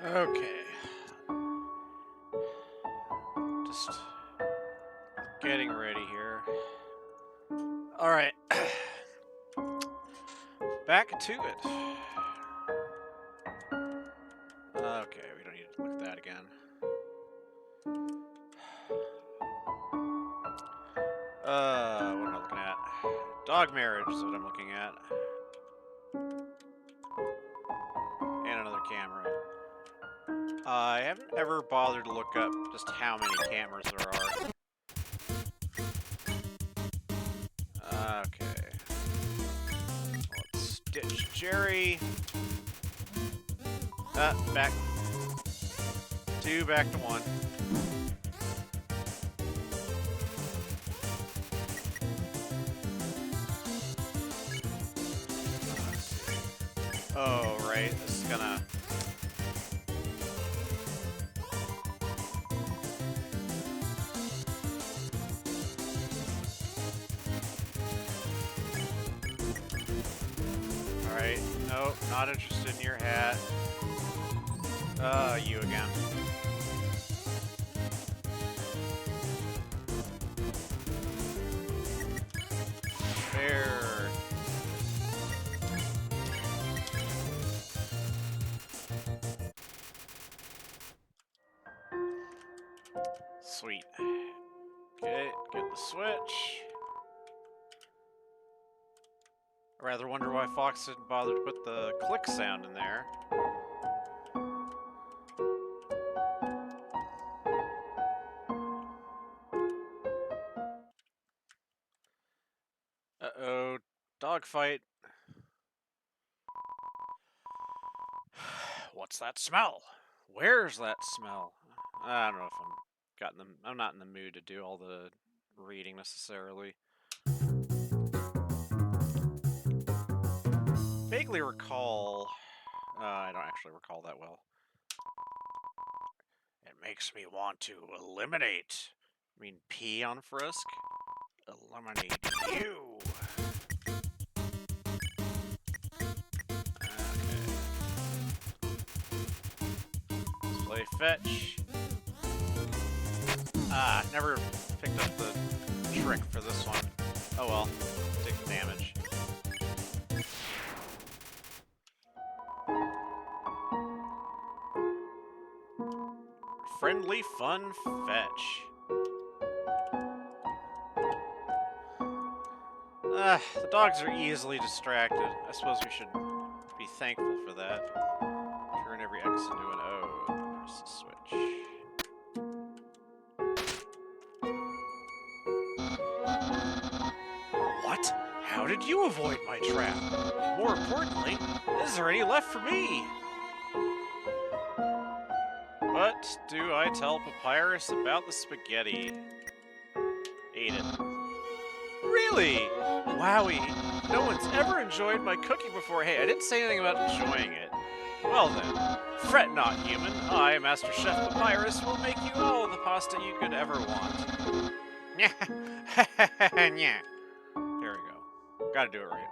Okay. Just getting ready here. Alright. Back to it. Okay, we don't need to look at that again. What am I looking at? Dog marriage is what I'm looking at. And another camera. I haven't ever bothered to look up just how many cameras there are. Okay. Let's ditch Jerry. Back. 2, back to 1. Oh, right. This is gonna... Alright. Nope, not interested in your hat. You again. Fair. Sweet. Okay, get the switch. I rather wonder why Fox didn't bother to put the click sound in there. Uh-oh. Dogfight. What's that smell? Where's that smell? I don't know if I'm not in the mood to do all the reading necessarily. Vaguely recall... I don't actually recall that well. It makes me want to eliminate. I mean, pee on Frisk? Eliminate you! Okay. Let's play fetch. Never picked up the trick for this one. Oh well, take the damage. Friendly fun fetch. The dogs are easily distracted. I suppose we should be thankful for that. Turn every X into an O. There's the switch. What? How did you avoid my trap? More importantly, is there any left for me? What do I tell Papyrus about the spaghetti? Ate it. Really? Wowie. No one's ever enjoyed my cooking before. Hey, I didn't say anything about enjoying it. Well then, fret not, human. I, Master Chef Papyrus, will make you all the pasta you could ever want. Nya. Nya. There we go. Gotta do it right.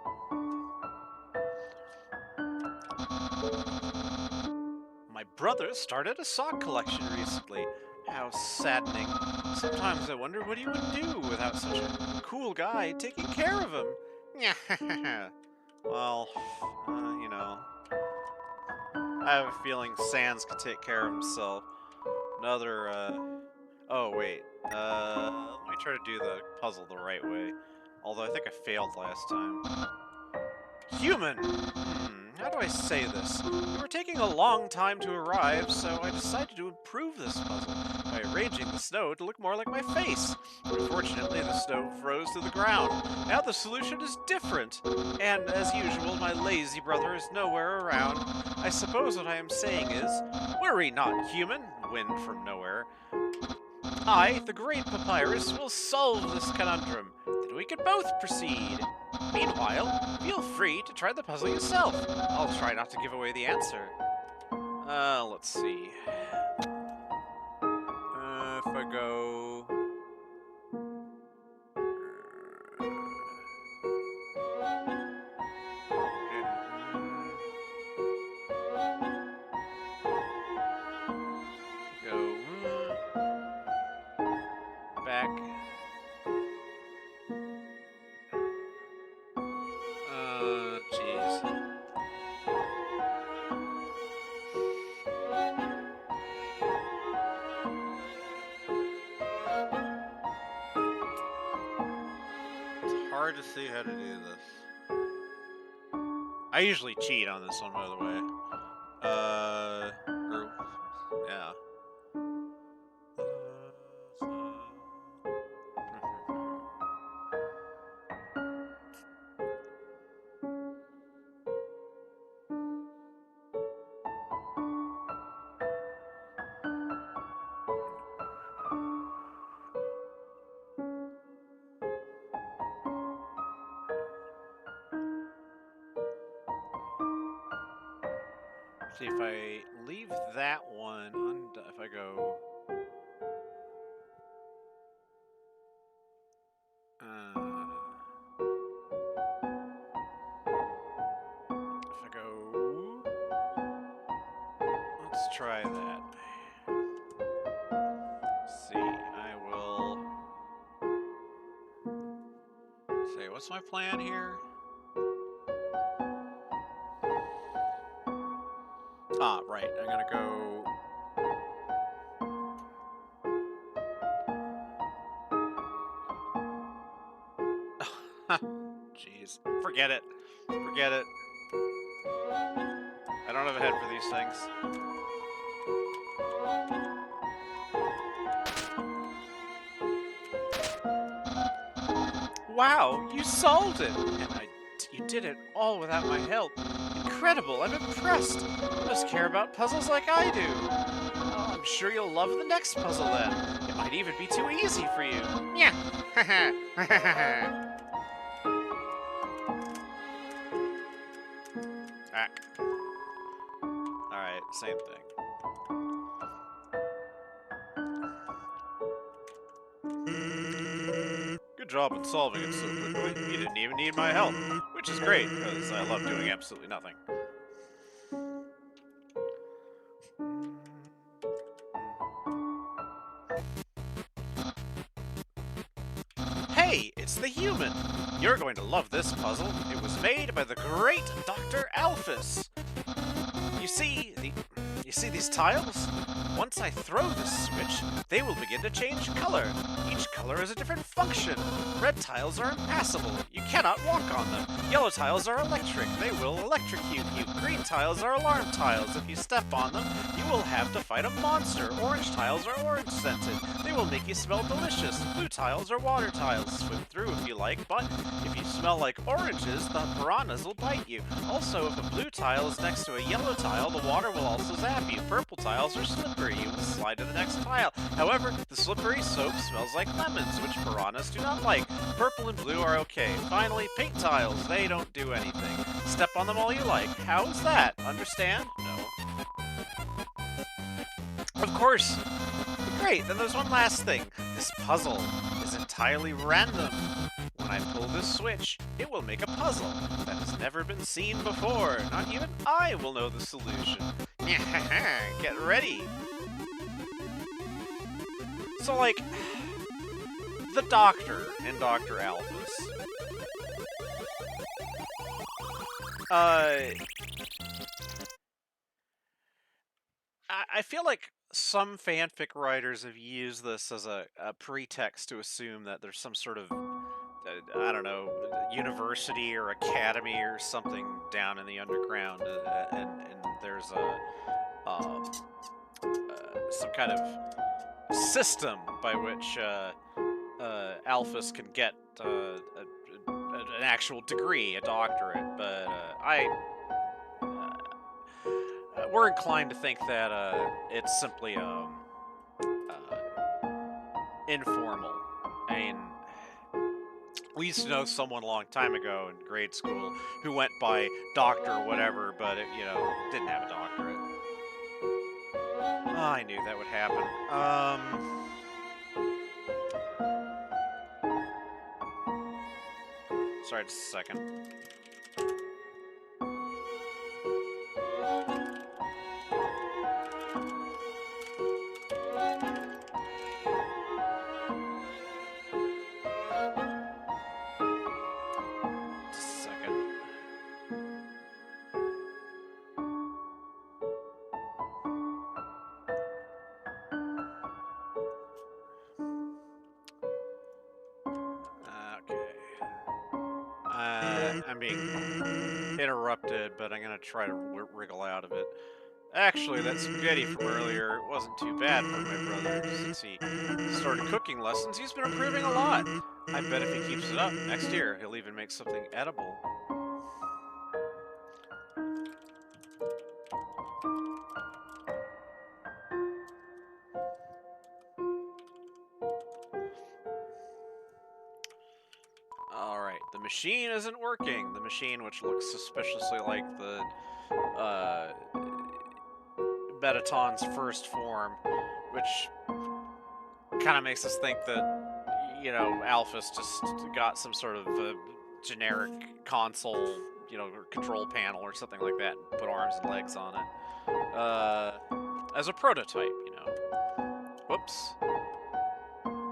My brother started a sock collection recently. How saddening. Sometimes I wonder what he would do without such a cool guy taking care of him. Well, you know, I have a feeling Sans can take care of himself. Another, oh wait, let me try to do the puzzle the right way. Although I think I failed last time. Human! How do I say this? You were taking a long time to arrive, so I decided to improve this puzzle by arranging the snow to look more like my face. Unfortunately, the snow froze to the ground. Now the solution is different, and as usual, my lazy brother is nowhere around. I suppose what I am saying is, worry not, human, wind from nowhere. I, the great Papyrus, will solve this conundrum. Then we can both proceed. Meanwhile, feel free to try the puzzle yourself. I'll try not to give away the answer. Let's see. If I go... hard to see how to do this. I usually cheat on this one, by the way. Yeah. See, if I leave that one if I go... if I go... Let's try that. Let's see, I will... say, what's my plan here? Ah, right, I'm gonna go... Jeez. Forget it. Forget it. I don't have a head for these things. Wow, you solved it! And you did it all without my help. Incredible, I'm impressed. You must care about puzzles like I do. Oh, I'm sure you'll love the next puzzle then. It might even be too easy for you. Yeah. Alright, same thing. Good job in solving it so quickly. You didn't even need my help, which is great, because I love doing absolutely nothing. Hey, it's the human! You're going to love this puzzle. It was made by the great Dr. Alphys. You see these tiles? Once I throw this switch, they will begin to change color. Each color has a different function. Red tiles are impassable. You cannot walk on them. Yellow tiles are electric. They will electrocute you. Green tiles are alarm tiles. If you step on them, you will have to fight a monster. Orange tiles are orange scented. They will make you smell delicious. Blue tiles are water tiles. Swim through if you like, but if you smell like oranges, the piranhas will bite you. Also, if a blue tile is next to a yellow tile, the water will also zap you. Purple tiles are slippery. You will slide to the next tile. However, the slippery soap smells like lemons, which piranhas do not like. Purple and blue are okay. Finally, pink tiles. They don't do anything. Step on them all you like. How's that? Understand? No. Of course. Great, then there's one last thing. This puzzle is entirely random. When I pull this switch, it will make a puzzle that has never been seen before. Not even I will know the solution. Get ready. So, like, the Doctor in Dr. Alphys. I feel like some fanfic writers have used this as a pretext to assume that there's some sort of, I don't know, university or academy or something down in the underground, and there's some kind of system by which Alphys can get an actual degree, a doctorate, but we're inclined to think that it's simply informal. I mean, we used to know someone a long time ago in grade school who went by doctor whatever, but it, didn't have a doctorate. Oh, I knew that would happen. Sorry, just a second. I'm being interrupted, but I'm gonna try to wriggle out of it. Actually, that spaghetti from earlier wasn't too bad for my brother. Since he started cooking lessons, he's been improving a lot. I bet if he keeps it up, next year he'll even make something edible. Alright, the machine isn't working. The machine, which looks suspiciously like the Betaton's first form, which kind of makes us think that, you know, Alphys just got some sort of generic console, you know, control panel or something like that and put arms and legs on it. As a prototype, you know. Whoops.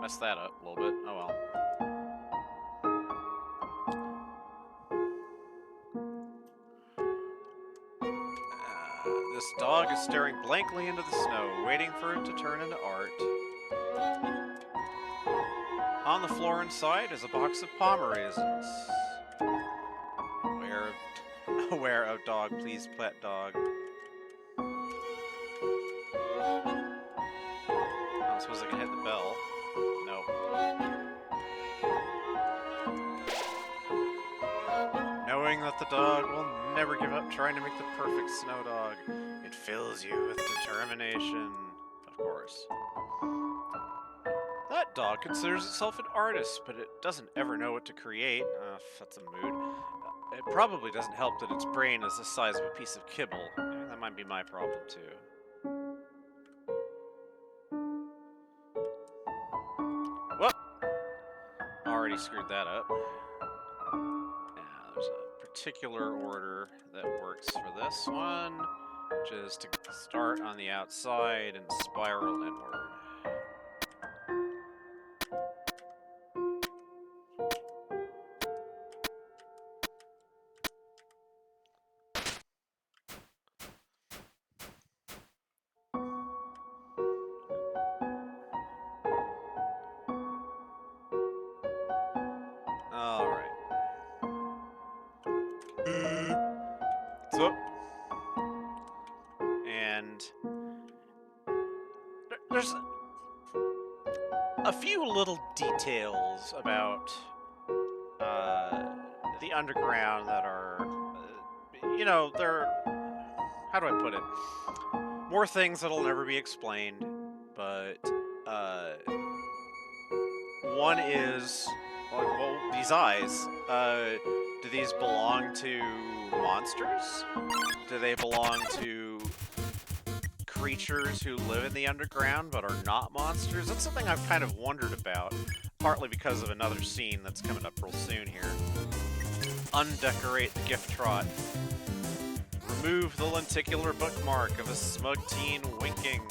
Messed that up a little bit. Oh well. This dog is staring blankly into the snow, waiting for it to turn into art. On the floor inside is a box of palm raisins. Aware of dog, please pet dog. I suppose I can hit the bell. Nope. Knowing that the dog will never give up trying to make the perfect snow dog, it fills you with determination. Of course. That dog considers itself an artist, but it doesn't ever know what to create. That's a mood. It probably doesn't help that its brain is the size of a piece of kibble. That might be my problem, too. Whoop! Already screwed that up. Now, there's a particular order that works for this one, which is to start on the outside and spiral inward. Alright. So, and there's a few little details about the underground that are, you know, they're, how do I put it? More things that'll never be explained, but one is, like, well, these eyes, do these belong to monsters? Do they belong to creatures who live in the underground but are not monsters? That's something I've kind of wondered about, partly because of another scene that's coming up real soon here. Undecorate the gift trot. Remove the lenticular bookmark of a smug teen winking.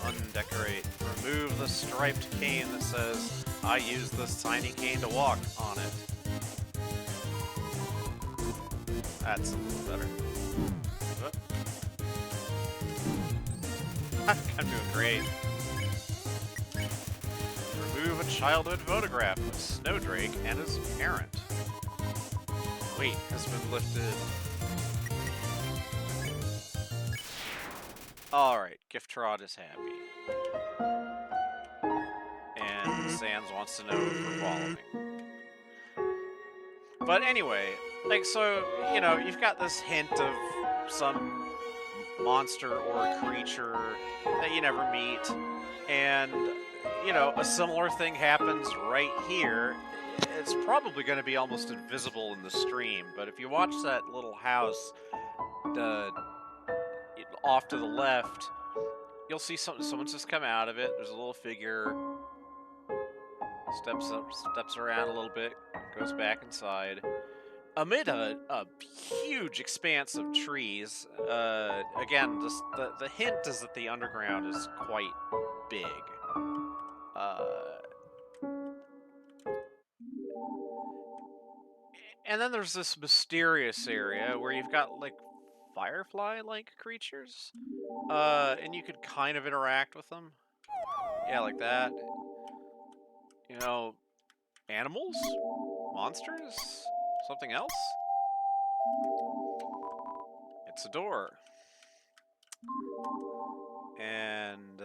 Undecorate. Remove the striped cane that says, I use this tiny cane to walk on it. That's a little better. I'm doing great. Remove a childhood photograph of Snowdrake and his parent. Weight has been lifted. Alright, Giftrod is happy. And Sans wants to know if we're following. But anyway, like, so, you know, you've got this hint of some monster or creature that you never meet, and, you know, a similar thing happens right here. It's probably going to be almost invisible in the stream, but if you watch that little house off to the left, you'll see someone's just come out of it. There's a little figure, steps around a little bit, goes back inside. Amid a huge expanse of trees, again, just the hint is that the underground is quite big. And then there's this mysterious area where you've got, like, firefly-like creatures. And you could kind of interact with them. Yeah, like that. You know, animals? Monsters? Something else? It's a door. And,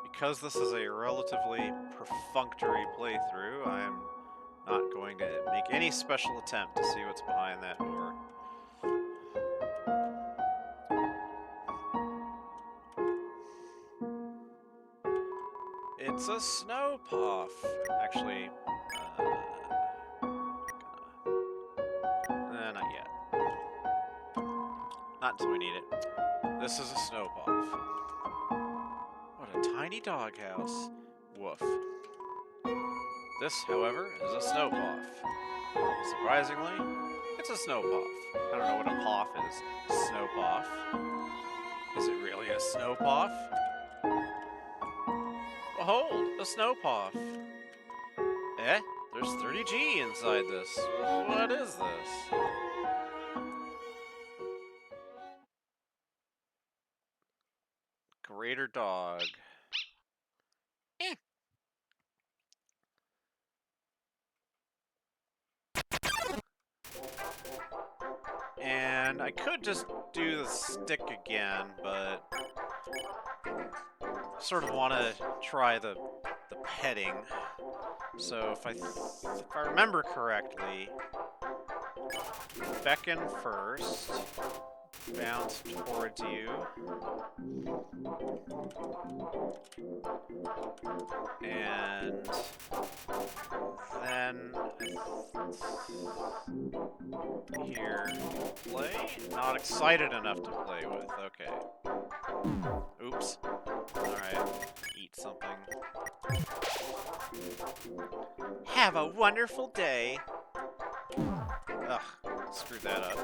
because this is a relatively perfunctory playthrough, I'm not going to make any special attempt to see what's behind that door. It's a snow puff. Actually, not yet. Not until we need it. This is a snow puff. What a tiny doghouse. Woof. This, however, is a snow puff. Surprisingly, it's a snow puff. I don't know what a puff is. Snow puff. Is it really a snow puff? Behold, a snow puff. Eh? There's 30G inside this. What is this? Greater dog. Eh. And I could just do the stick again, but I sort of want to try the petting. So if I remember correctly, beckon first, bounce towards you, and then here, play? Not excited enough to play with, okay. Oops. Alright, eat something. Have a wonderful day! Ugh, screwed that up.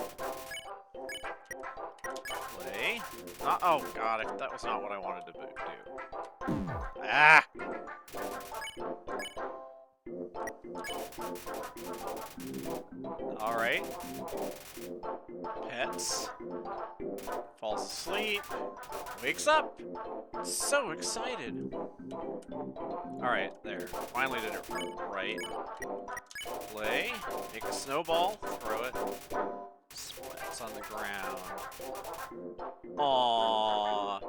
Play. Oh god, that was not what I wanted to do. Ah! Alright. Pets. Falls asleep. Wakes up! So excited! Alright, there. Finally did it right. Play. Take a snowball. Throw it. Splats on the ground. Aww.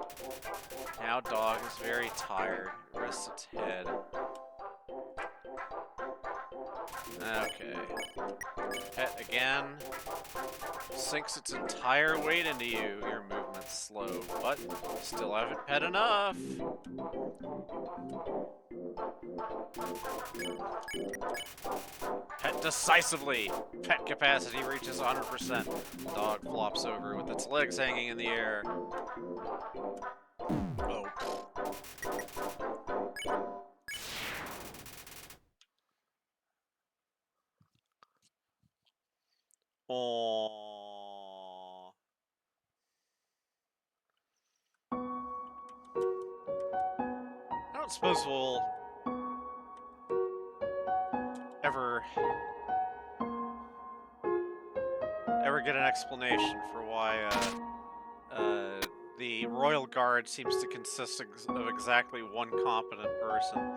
Now dog is very tired. Rests its head. Okay. Pet again. Sinks its entire weight into you. Your movement's slow, but still haven't pet enough. Pet decisively. Pet capacity reaches 100%. Dog flops over with its legs hanging in the air. Oh. Aww. I don't suppose we'll ever get an explanation for why the Royal Guard seems to consist of exactly one competent person.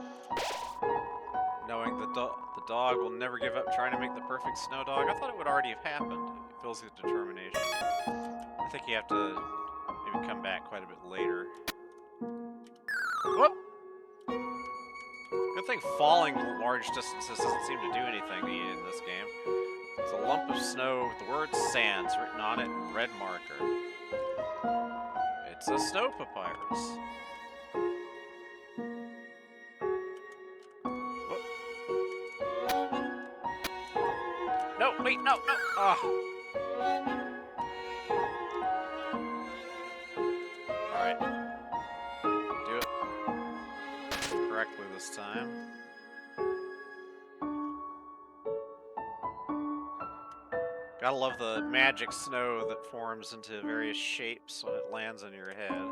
Knowing the dog will never give up trying to make the perfect snow dog, I thought it would already have happened. It feels like determination. I think you have to maybe come back quite a bit later. Whoop! Good thing falling large distances doesn't seem to do anything to you in this game. It's a lump of snow with the word sands written on it in red marker. It's a snow papyrus. Whoop. No, wait, no, no! Ah. Alright. Do it correctly this time. Gotta love the magic snow that forms into various shapes when it lands on your head.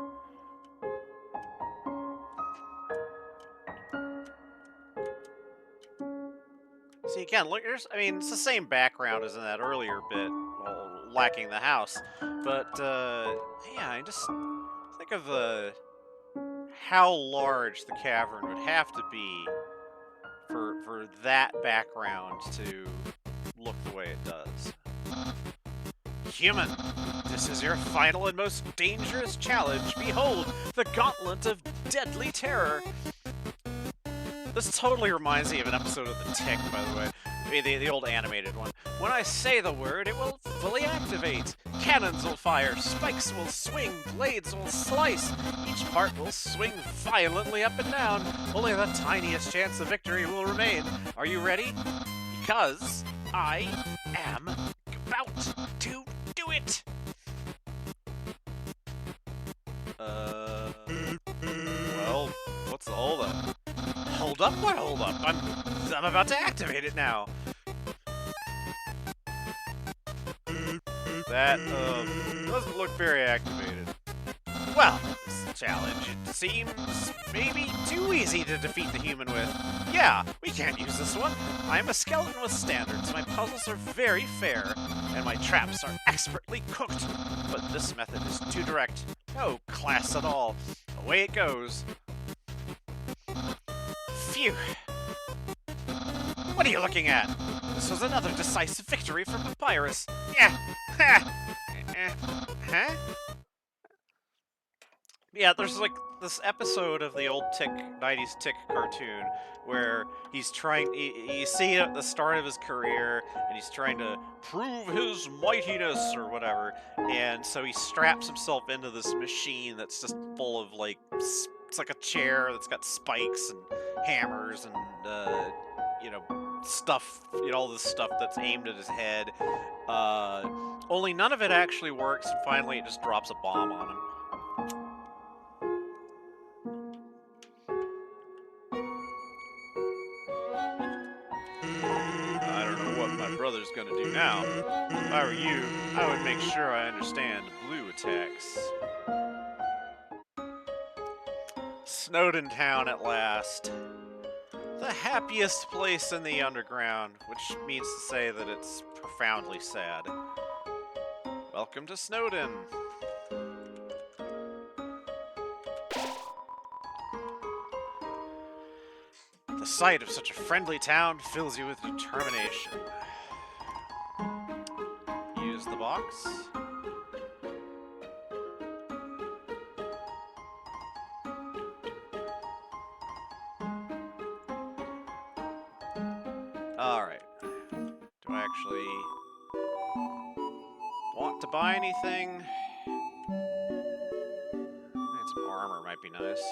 See, again, look, I mean, it's the same background as in that earlier bit. blacking the house. But, yeah, I just think of how large the cavern would have to be for that background to look the way it does. Human, this is your final and most dangerous challenge. Behold, the gauntlet of deadly terror. This totally reminds me of an episode of The Tick, by the way. The old animated one. When I say the word, it will fully activate. Cannons will fire, spikes will swing, blades will slice. Each part will swing violently up and down. Only the tiniest chance of victory will remain. Are you ready? Because I am about to do it! Well, what's the holdup? Hold up? What hold up? I'm about to activate it now. That, doesn't look very activated. Well, this challenge, it seems maybe too easy to defeat the human with. Yeah, we can't use this one. I'm a skeleton with standards. My puzzles are very fair, and my traps are expertly cooked. But this method is too direct. No class at all. Away it goes. Phew. What are you looking at? This was another decisive victory for Papyrus. Yeah. Ha. Huh? Yeah, there's like this episode of the old Tick 90s Tick cartoon where he's trying. You see it at the start of his career, and he's trying to prove his mightiness or whatever. And so he straps himself into this machine that's just full of like it's like a chair that's got spikes and hammers and stuff, all this stuff that's aimed at his head. Only none of it actually works, and finally it just drops a bomb on him. I don't know what my brother's gonna do now. If I were you, I would make sure I understand blue attacks. Snowdin Town at last. The happiest place in the underground, which means to say that it's profoundly sad. Welcome to Snowdin. The sight of such a friendly town fills you with determination. Use the box. Alright. Do I actually want to buy anything? Some armor might be nice.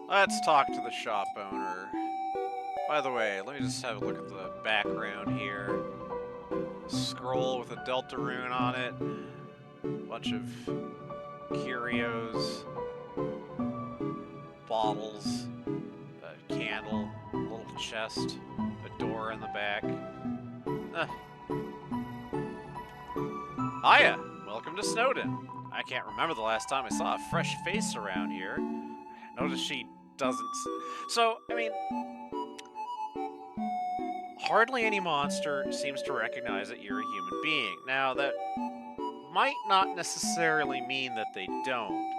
Let's talk to the shop owner. By the way, let me just have a look at the background here. Scroll with a delta rune on it. Bunch of curios. Bottles. A candle. A little chest. A door in the back. Hiya! Welcome to Snowdin. I can't remember the last time I saw a fresh face around here. Notice she doesn't... So, I mean... hardly any monster seems to recognize that you're a human being. Now, that might not necessarily mean that they don't.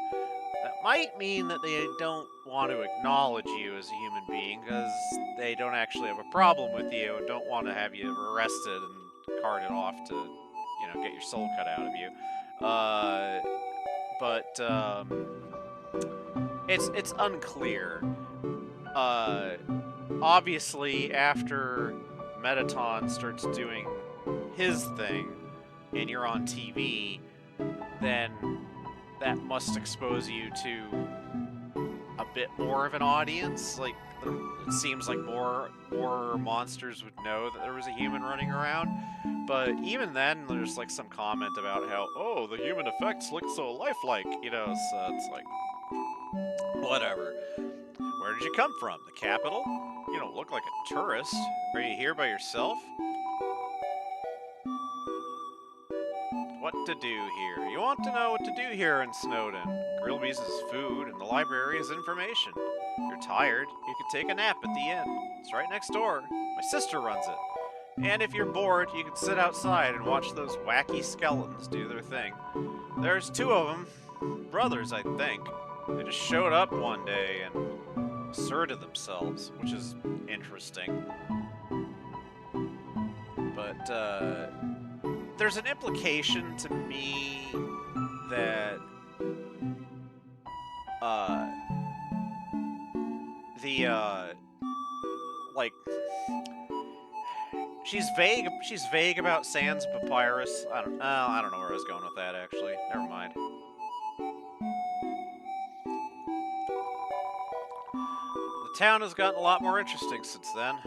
That might mean that they don't want to acknowledge you as a human being because they don't actually have a problem with you and don't want to have you arrested and carted off to, you know, get your soul cut out of you. It's unclear. Obviously, after Metaton starts doing his thing, and you're on TV, then that must expose you to a bit more of an audience. Like, it seems like more monsters would know that there was a human running around. But even then, there's like some comment about how, oh, the human effects look so lifelike, you know, so it's like, whatever. Where did you come from? The capital? You don't look like a tourist. Are you here by yourself? what to do here. You want to know what to do here in Snowdin. Grillby's is food, and the library is information. If you're tired, you can take a nap at the inn. It's right next door. My sister runs it. And if you're bored, you can sit outside and watch those wacky skeletons do their thing. There's 2 of them. Brothers, I think. They just showed up one day and asserted themselves, which is interesting. But, there's an implication to me that, like, she's vague about Sans Papyrus. I don't know where I was going with that, actually. Never mind. The town has gotten a lot more interesting since then.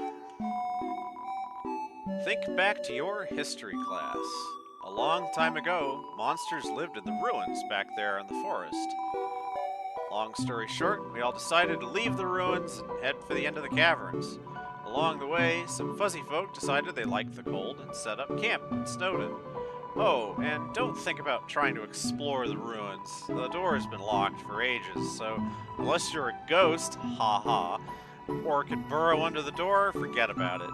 Think back to your history class. A long time ago, monsters lived in the ruins back there in the forest. Long story short, we all decided to leave the ruins and head for the end of the caverns. Along the way, some fuzzy folk decided they liked the cold and set up camp in Snowdin. Oh, and don't think about trying to explore the ruins. The door has been locked for ages, so unless you're a ghost, haha, or can burrow under the door, forget about it.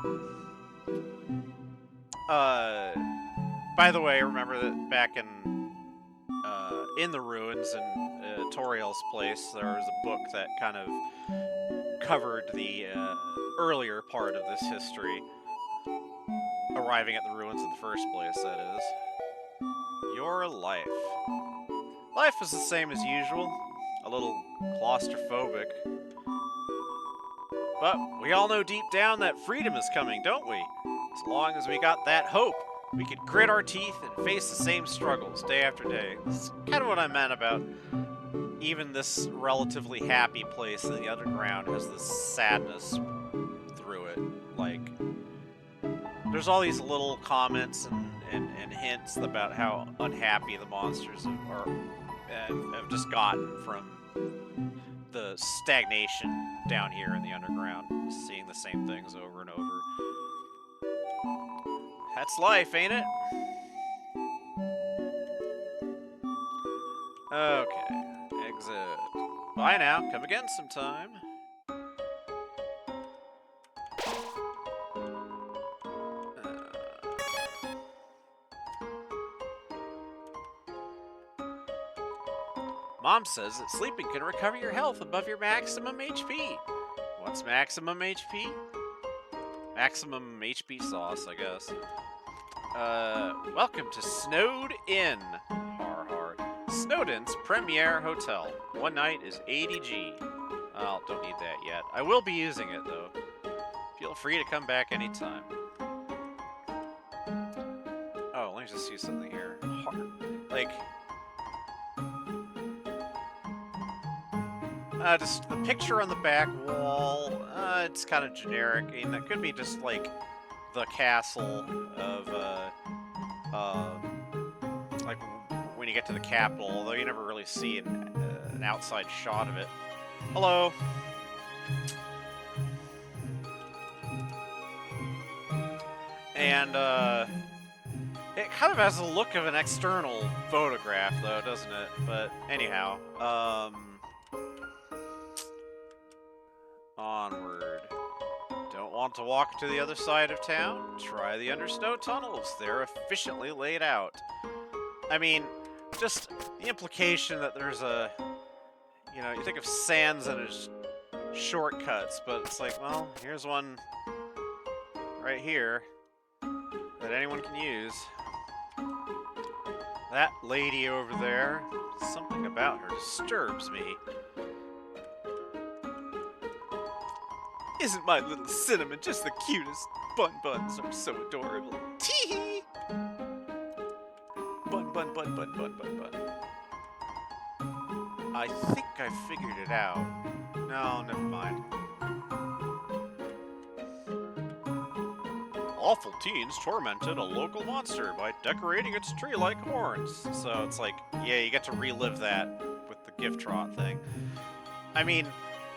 By the way, remember that back in the ruins in Toriel's place, there was a book that kind of covered the earlier part of this history. Arriving at the ruins in the first place, that is. Your life. Life is the same as usual. A little claustrophobic. But we all know deep down that freedom is coming, don't we? As long as we got that hope, we could grit our teeth and face the same struggles day after day. This is kind of what I meant about even this relatively happy place in the underground has this sadness through it. Like, there's all these little comments and hints about how unhappy the monsters have just gotten from the stagnation down here in the underground, seeing the same things over and over. That's life, ain't it? Okay, exit. Bye now, come again sometime. Mom says that sleeping can recover your health above your maximum HP. What's maximum HP? Maximum HP sauce, I guess. Welcome to Snowdin. Har har. Snowdin's premier hotel. One night is 80G. Oh, don't need that yet. I will be using it, though. Feel free to come back anytime. Oh, let me just see something here. Like... just the picture on the back wall, it's kind of generic. I mean, that could be just, like, the castle of, like, when you get to the capital, although you never really see an outside shot of it. Hello! And, it kind of has the look of an external photograph, though, doesn't it? But, anyhow, onward. Don't want to walk to the other side of town? Try the undersnow tunnels. They're efficiently laid out. I mean, just the implication that there's a... You know, you think of Sans and his shortcuts, but it's like, well, here's one right here that anyone can use. That lady over there, something about her disturbs me. Isn't my little Cinnamon just the cutest? Buns are so adorable. Tee-hee! Bun. I think I figured it out. No, never mind. Awful teens tormented a local monster by decorating its tree like horns. So it's like, yeah, you get to relive that with the gift trot thing. I mean,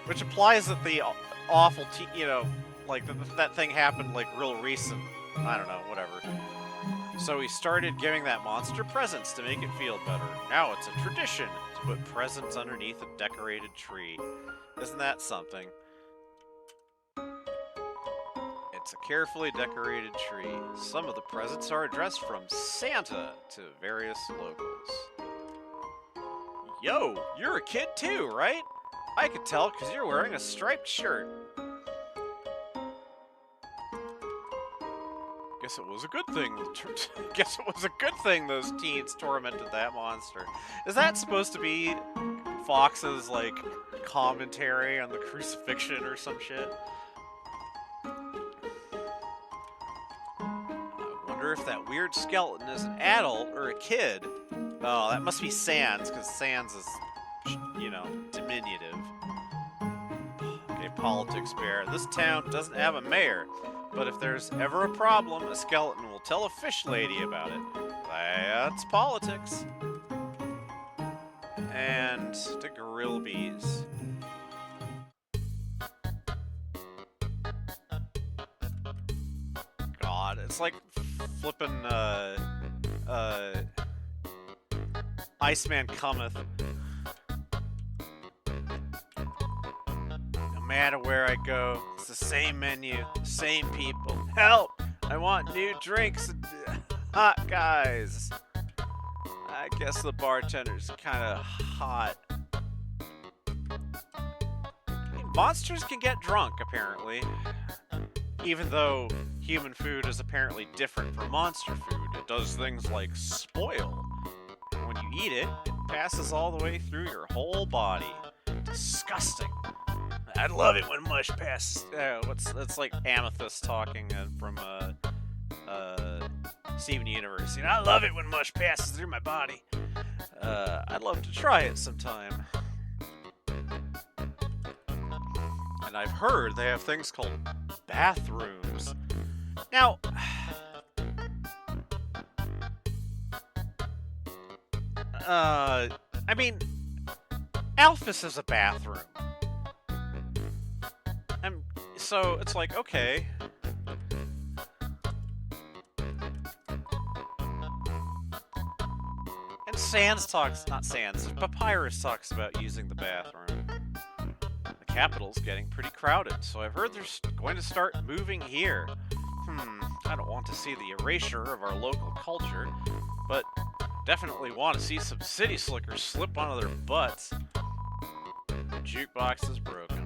which implies that the awful you know, like, that thing happened, like, real recent. I don't know, whatever. So he started giving that monster presents to make it feel better. Now it's a tradition to put presents underneath a decorated tree. Isn't that something? It's a carefully decorated tree. Some of the presents are addressed from Santa to various logos. Yo, you're a kid too, right? I could tell because you're wearing a striped shirt. Guess it was a good thing. Guess it was a good thing those teens tormented that monster. Is that supposed to be Fox's, like, commentary on the crucifixion or some shit? I wonder if that weird skeleton is an adult or a kid. Oh, that must be Sans, because Sans is, you know, diminutive. Okay, politics bear. This town doesn't have a mayor, but if there's ever a problem, a skeleton will tell a fish lady about it. That's politics. And to grill bees. God, it's like flipping, Iceman Cometh. No matter where I go, it's the same menu, same people. Help! I want new drinks and hot guys. I guess the bartender's kind of hot. Monsters can get drunk, apparently. Even though human food is apparently different from monster food. It does things like spoil. When you eat it, it passes all the way through your whole body. Disgusting. I'd love it when mush passes. That's like Amethyst talking from Steven Universe. You know, I love it when mush passes through my body. I'd love to try it sometime. And I've heard they have things called bathrooms. Now, I mean, Alphys is a bathroom. So it's like, okay. And Papyrus talks about using the bathroom. The capital's getting pretty crowded, so I've heard they're going to start moving here. I don't want to see the erasure of our local culture, but definitely want to see some city slickers slip onto their butts. The jukebox is broken.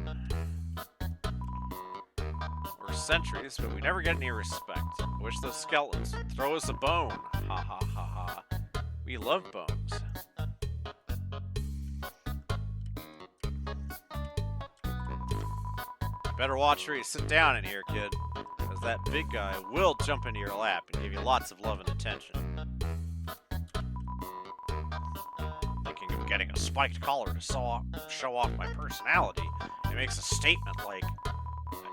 We're sentries, but we never get any respect. I wish those skeletons would throw us a bone. Ha ha ha ha. We love bones. Better watch where you sit down in here, kid, because that big guy will jump into your lap and give you lots of love and attention. Thinking of getting a spiked collar to show off my personality. It makes a statement like,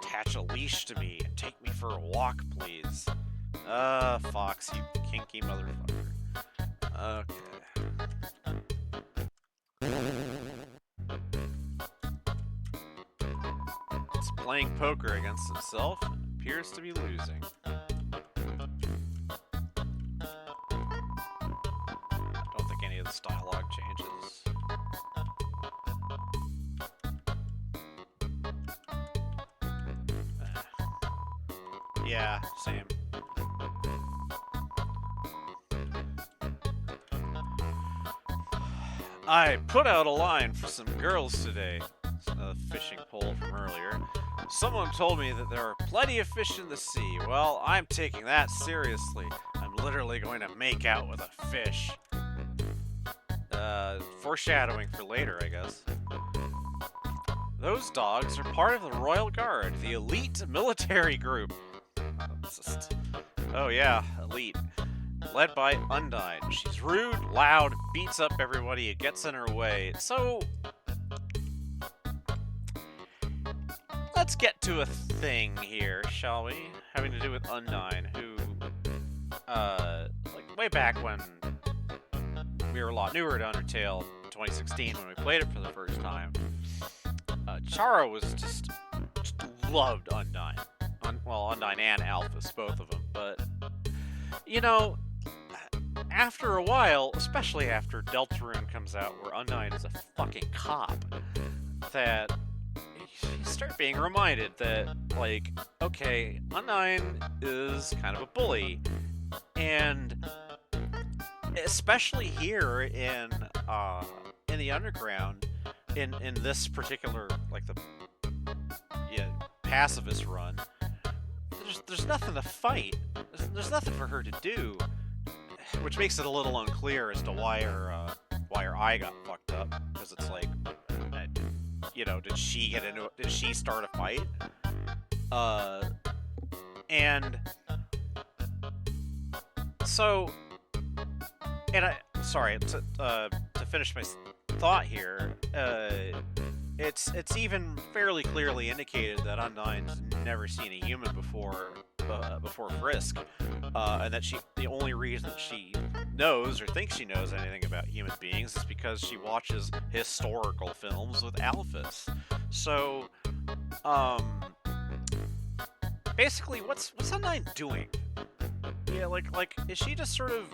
attach a leash to me and take me for a walk, please. Fox, you kinky motherfucker. Okay. It's playing poker against itself and appears to be losing. Don't think any of this dialogue changes. Yeah, same. I put out a line for some girls today. A fishing pole from earlier. Someone told me that there are plenty of fish in the sea. Well, I'm taking that seriously. I'm literally going to make out with a fish. Foreshadowing for later, I guess. Those dogs are part of the Royal Guard, the elite military group. Oh yeah, elite. Led by Undyne. She's rude, loud, beats up everybody, it gets in her way. So, let's get to a thing here, shall we? Having to do with Undyne, who, like, way back when we were a lot newer to Undertale, 2016, when we played it for the first time, Chara was just loved Undyne. Well, Undyne and Alphys, both of them, but, you know, after a while, especially after Deltarune comes out, where Undyne is a fucking cop, that you start being reminded that, like, okay, Undyne is kind of a bully, and especially here in the underground, in this particular, like, the pacifist run, there's nothing to fight. There's nothing for her to do, which makes it a little unclear as to why her eye got fucked up. Because it's like, did she get into it? Did she start a fight? And so, sorry to finish my thought here. It's even fairly clearly indicated that Undyne's never seen a human before Frisk, and that the only reason she knows or thinks she knows anything about human beings is because she watches historical films with Alphys. So, basically, what's Undyne doing? Yeah, like is she just sort of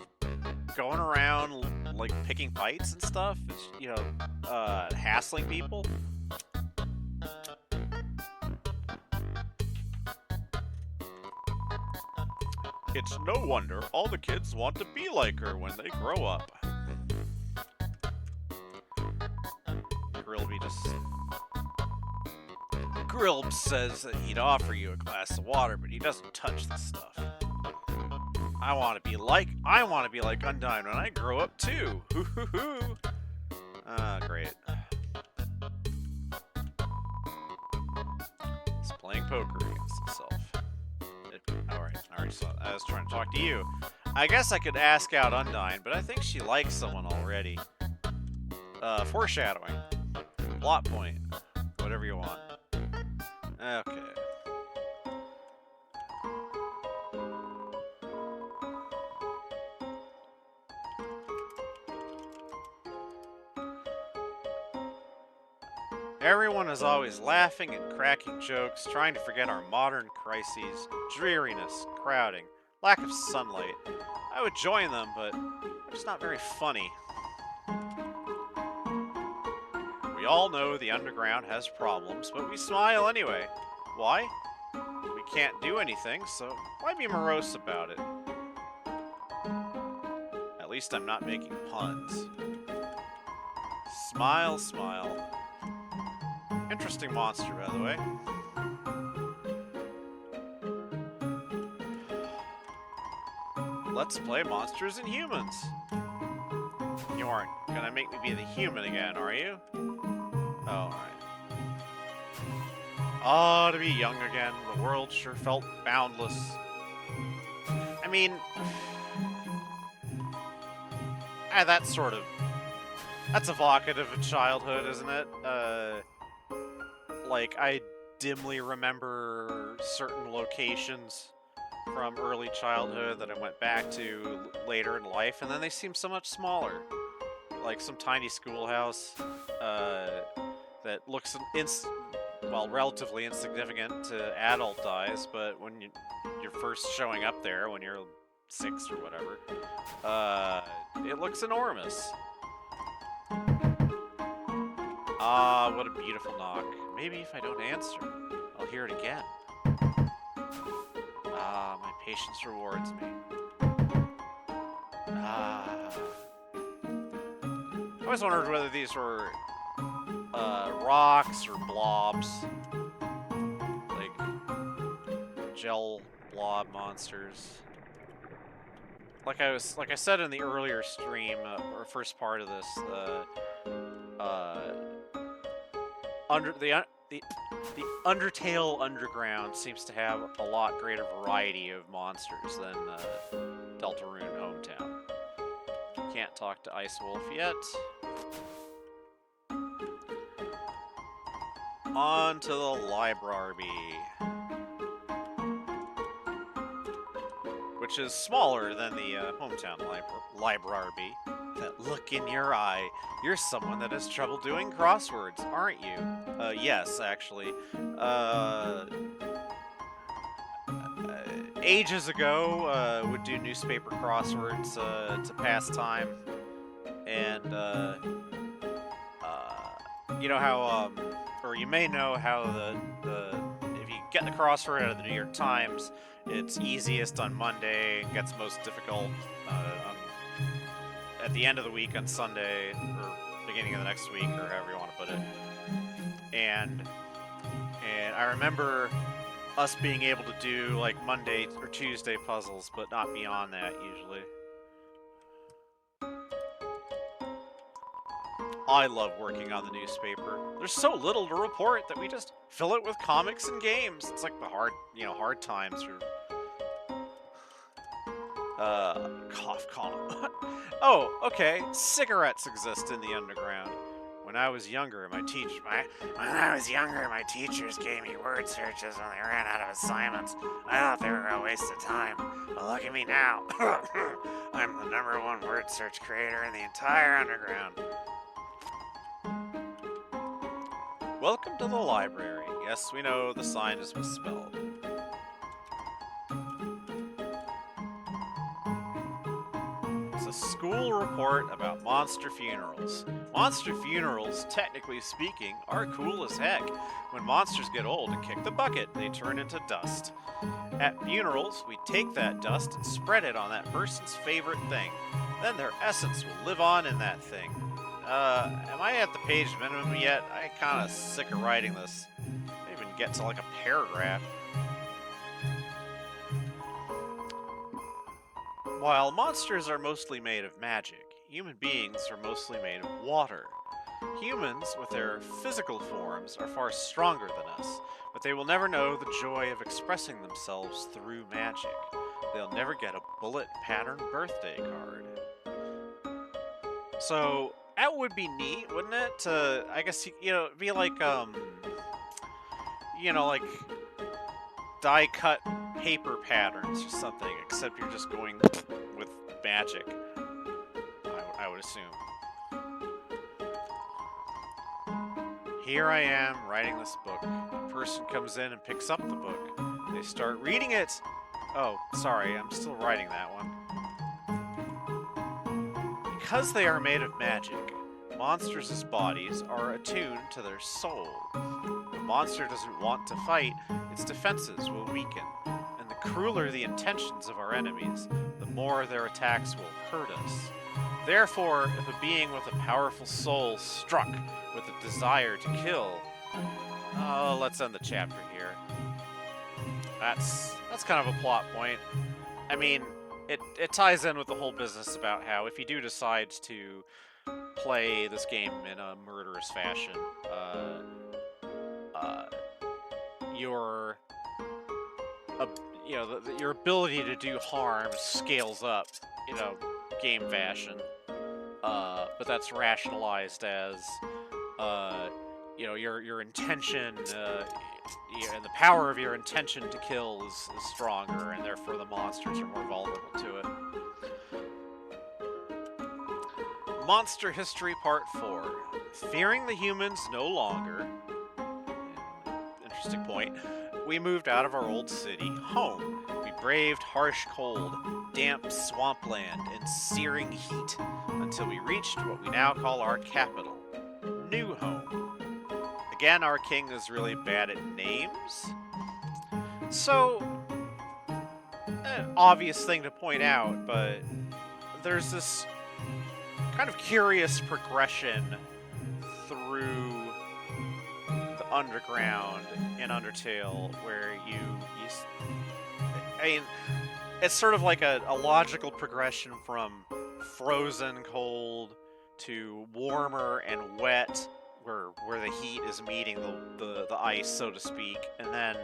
going around like picking fights and stuff? Is, hassling people? It's no wonder all the kids want to be like her when they grow up. Grilb says that he'd offer you a glass of water, but he doesn't touch the stuff. I want to be like Undyne when I grow up too. Hoo hoo hoo. Ah, great. He's playing poker against himself. Alright, so I was trying to talk to you. I guess I could ask out Undyne, but I think she likes someone already. Foreshadowing. Plot point. Whatever you want. Okay. Everyone is always laughing and cracking jokes, trying to forget our modern crises, dreariness, crowding, lack of sunlight. I would join them, but it's not very funny. We all know the underground has problems, but we smile anyway. Why? We can't do anything, so why be morose about it? At least I'm not making puns. Smile, smile. Interesting monster, by the way. Let's play Monsters and Humans. You aren't gonna make me be the human again, are you? Oh, alright. Oh, to be young again. The world sure felt boundless. I mean... that's evocative of childhood, isn't it? Like, I dimly remember certain locations from early childhood that I went back to later in life, and then they seem so much smaller. Like some tiny schoolhouse that looks relatively insignificant to adult eyes, but when you're first showing up there when you're 6 or whatever, it looks enormous. Ah, what a beautiful knock. Maybe if I don't answer, I'll hear it again. Ah, my patience rewards me. Ah. I always wondered whether these were rocks or blobs. Like gel blob monsters. Like I said in the earlier stream, or first part of this, the Undertale Underground seems to have a lot greater variety of monsters than Deltarune Hometown. Can't talk to Ice Wolf yet. On to the library, which is smaller than the Hometown library. That look in your eye. You're someone that has trouble doing crosswords, aren't you? ages ago, would do newspaper crosswords to pass time, and you know how, or you may know how the if you get the crossword out of the New York Times, it's easiest on Monday, gets most difficult at the end of the week on Sunday, or beginning of the next week, or however you want to put it. And I remember us being able to do like Monday or Tuesday puzzles, but not beyond that usually. I love working on the newspaper. There's so little to report that we just fill it with comics and games. It's like the hard times for cough cough. Oh, okay. Cigarettes exist in the underground. When I was younger, my teachers gave me word searches when they ran out of assignments. I thought they were a waste of time. But look at me now. I'm the #1 word search creator in the entire underground. Welcome to the library. Yes, we know the sign is misspelled. It's a school report about monster funerals. Monster funerals, technically speaking, are cool as heck. When monsters get old and kick the bucket, they turn into dust. At funerals, we take that dust and spread it on that person's favorite thing. Then their essence will live on in that thing. Am I at the page minimum yet? I'm kind of sick of writing this. I didn't even get to like a paragraph. While monsters are mostly made of magic, human beings are mostly made of water. Humans, with their physical forms, are far stronger than us, but they will never know the joy of expressing themselves through magic. They'll never get a bullet pattern birthday card. So, that would be neat, wouldn't it? To, I guess, be like, like die-cut paper patterns or something, except you're just going with magic, I would assume. Here I am, writing this book. A person comes in and picks up the book. They start reading it. Oh, sorry, I'm still writing that one. Because they are made of magic, monsters' bodies are attuned to their soul. If a monster doesn't want to fight, its defenses will weaken. And the crueler the intentions of our enemies, the more their attacks will hurt us. Therefore, if a being with a powerful soul struck with a desire to kill... Oh, let's end the chapter here. That's kind of a plot point. I mean, it ties in with the whole business about how if you do decide to play this game in a murderous fashion, your ability to do harm scales up, game fashion. But that's rationalized as, your intention, and the power of your intention to kill is stronger, and therefore the monsters are more vulnerable to it. Monster History Part 4. Fearing the humans no longer, interesting point, we moved out of our old city, home. We braved harsh cold, damp swampland, and searing heat, until we reached what we now call our capital, New Home. Again, our king is really bad at names. So, an obvious thing to point out, but there's this kind of curious progression through the underground in Undertale, where it's sort of like a logical progression from frozen cold to warmer and wet, where the heat is meeting the ice, so to speak, and then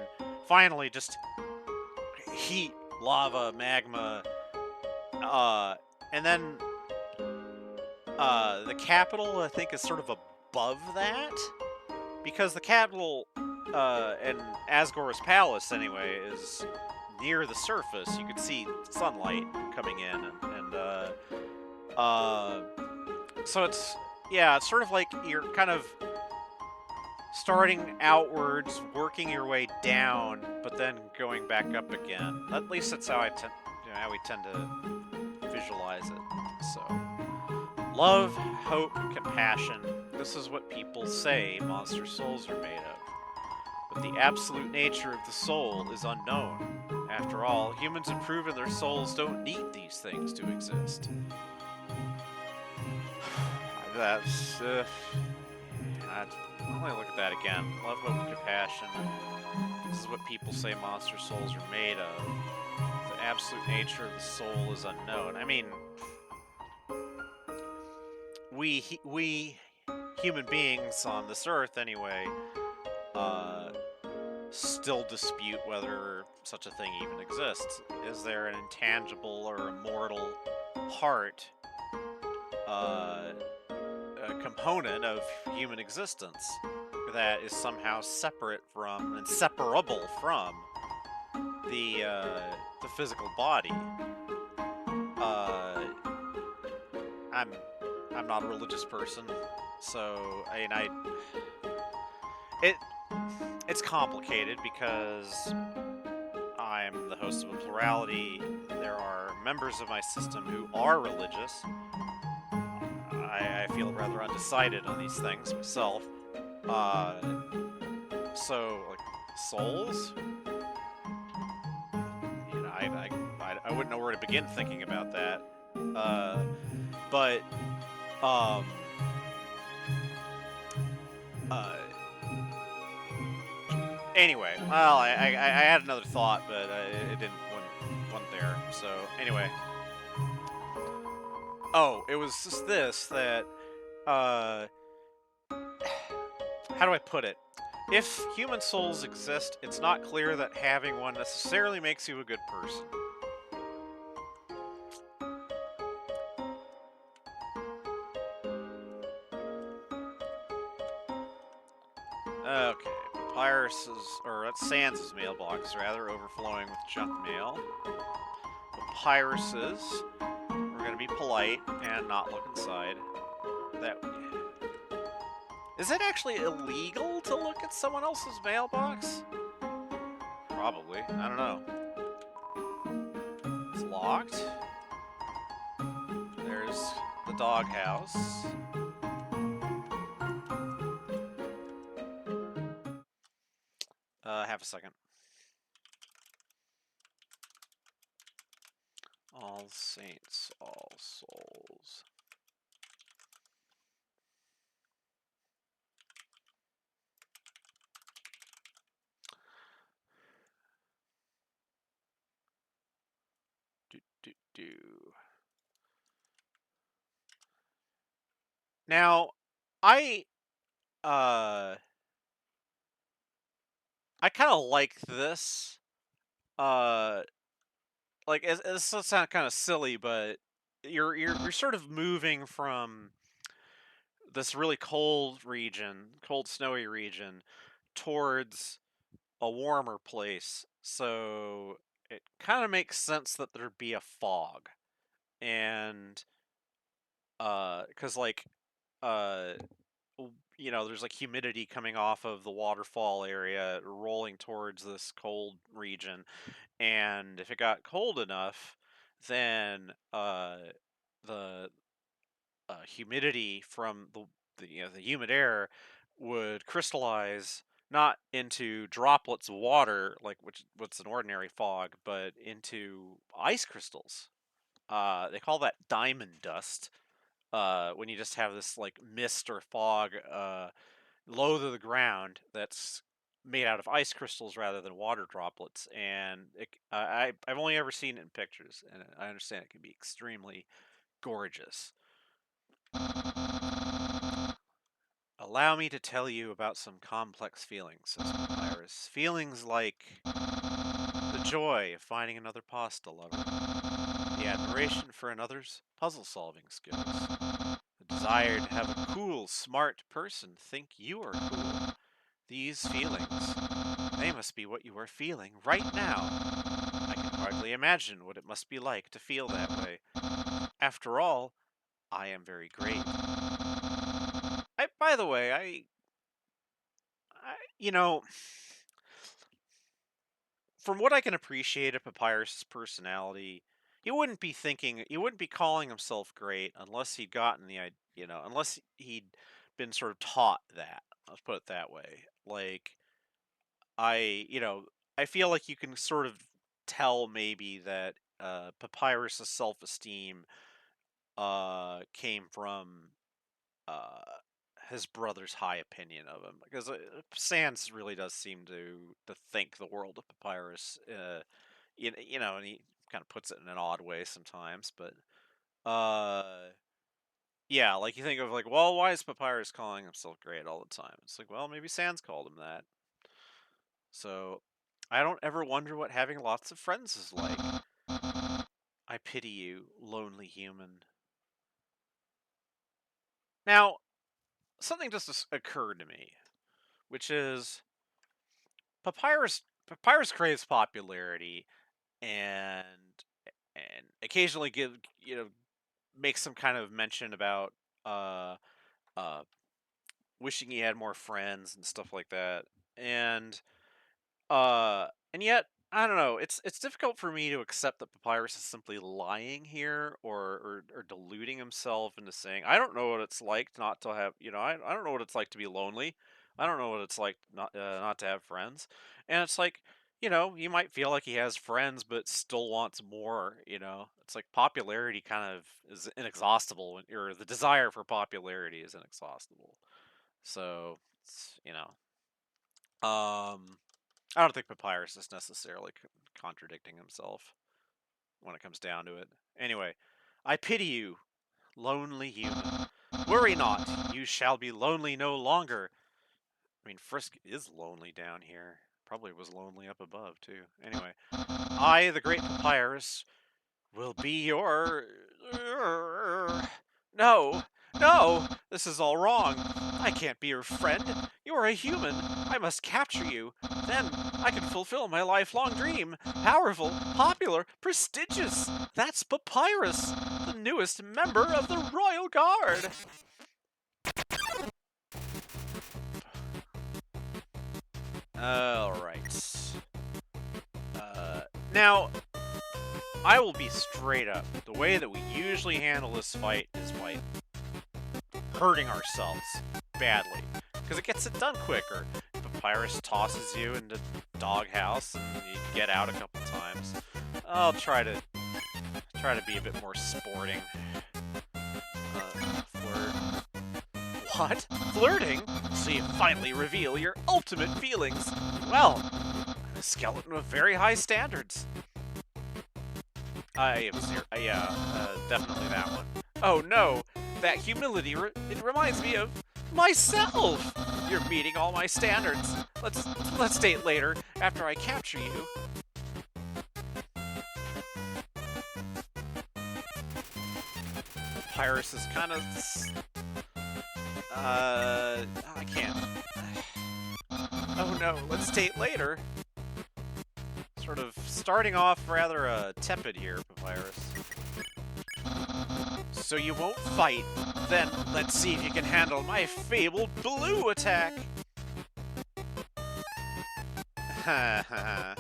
finally just heat, lava, magma, and then the capital, I think, is sort of above that, because the capital, and Asgore's palace anyway, is near the surface. You could see sunlight coming in, and so it's sort of like you're kind of starting outwards, working your way down, but then going back up again. At least that's how how we tend to visualize it. So, love, hope, compassion. This is what people say monster souls are made of. But the absolute nature of the soul is unknown. After all, humans have proven their souls don't need these things to exist. That's. Let me look at that again. Love, hope, and compassion. This is what people say monster souls are made of. The absolute nature of the soul is unknown. I mean, we human beings on this earth, anyway, still dispute whether such a thing even exists. Is there an intangible or immortal part, a component of human existence that is somehow inseparable from the physical body? I'm not a religious person, so I mean, it's complicated because I'm the host of a plurality. There are members of my system who are religious. I feel rather undecided on these things myself. So, like, souls? You know, I wouldn't know where to begin thinking about that. But, uh, anyway, well, I had another thought, but it wasn't there. So, anyway. Oh, it was just this, that, how do I put it? If human souls exist, it's not clear that having one necessarily makes you a good person. Okay, that's Sans' mailbox, rather, overflowing with junk mail. Papyrus's, we're gonna be polite and not look inside. Is it actually illegal to look at someone else's mailbox? Probably. I don't know. It's locked. There's the doghouse. Half a second. All Saints, All Souls. Now, I kind of like this. Like, this will sound kind of silly, but you're sort of moving from this really cold snowy region, towards a warmer place. So it kind of makes sense that there'd be a fog, and because like there's like humidity coming off of the waterfall area rolling towards this cold region, and if it got cold enough, then the humidity from the humid air would crystallize not into droplets of water like what's an ordinary fog, but into ice crystals. They call that diamond dust. When you just have this like mist or fog low to the ground that's made out of ice crystals rather than water droplets, and I've only ever seen it in pictures, and I understand it can be extremely gorgeous. Allow me to tell you about some complex feelings, says Papyrus. Feelings like the joy of finding another pasta lover, the admiration for another's puzzle-solving skills, the desire to have a cool, smart person think you are cool. These feelings, they must be what you are feeling right now. I can hardly imagine what it must be like to feel that way. After all, I am very great. By the way, you know, from what I can appreciate of Papyrus's personality, he wouldn't be calling himself great unless he'd gotten unless he'd been sort of taught that. Let's put it that way. Like, I feel like you can sort of tell maybe that Papyrus's self-esteem came from uh, his brother's high opinion of him because Sans really does seem to think the world of Papyrus. And he kind of puts it in an odd way sometimes, but yeah, like you think of like, well, why is Papyrus calling himself great all the time? It's like, well, maybe Sans called him that. So I don't ever wonder what having lots of friends is like. I pity you, lonely human. Now, something just occurred to me, which is Papyrus craves popularity and occasionally makes some kind of mention about uh uh wishing he had more friends and stuff like that. And yet, I don't know. It's difficult for me to accept that Papyrus is simply lying here, or deluding himself into saying, "I don't know what it's like not to have, I don't know what it's like to be lonely. I don't know what it's like not to have friends." And it's like, he might feel like he has friends, but still wants more. It's like popularity kind of is inexhaustible, or the desire for popularity is inexhaustible. So, um. I don't think Papyrus is necessarily contradicting himself when it comes down to it. Anyway, I pity you, lonely human. Worry not, you shall be lonely no longer. I mean, Frisk is lonely down here. Probably was lonely up above, too. Anyway, I, the great Papyrus, will be your... No, no, this is all wrong. I can't be your friend. You're a human. I must capture you. Then I can fulfill my lifelong dream. Powerful, popular, prestigious. That's Papyrus, the newest member of the Royal Guard. Alright. Now, I will be straight up. The way that we usually handle this fight is by hurting ourselves badly, because it gets it done quicker. Papyrus tosses you into doghouse, and you get out a couple times. I'll try to be a bit more sporting. Flirt. What? Flirting? So you finally reveal your ultimate feelings. Well, I'm a skeleton with very high standards. Definitely that one. Oh no, that humility, it reminds me of myself! You're meeting all my standards. Let's date later, after I capture you. Papyrus is kind of... I can't... Oh no, let's date later. Sort of starting off rather tepid here, Papyrus. So you won't fight? Then let's see if you can handle my fabled blue attack! Ha ha.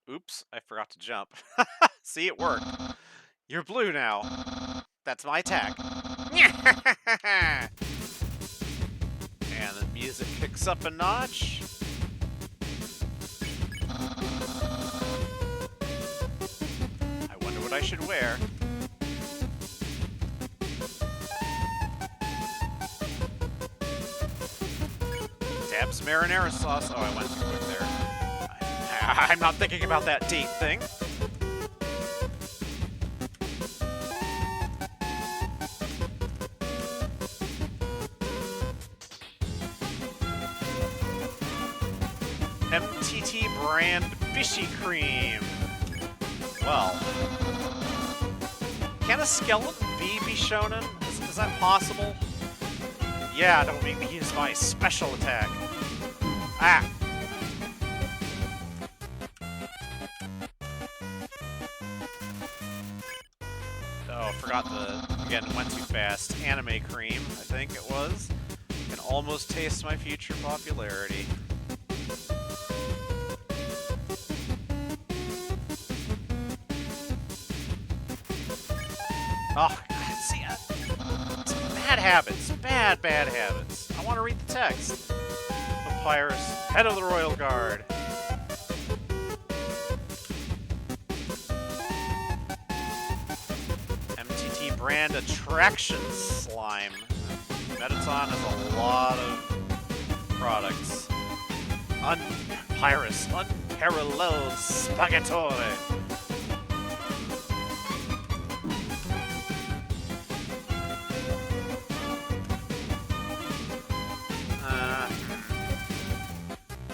Oops, I forgot to jump. See, it worked. You're blue now. That's my attack. And the music kicks up a notch. I wonder what I should wear. Dab some marinara sauce. Oh, I went too quick there. I'm not thinking about that date thing. MTT brand Bishy Cream. Well, can a skeleton be Bishonen? Is that possible? Yeah, don't make me use my special attack. Ah! forgot the, again, went too fast, anime cream, I think it was. Can almost taste my future popularity. Oh, see, bad habits. Bad habits. I want to read the text. Papyrus, head of the Royal Guard. MTT brand attraction slime. Metaton has a lot of products. Papyrus, unparalleled spaghettore.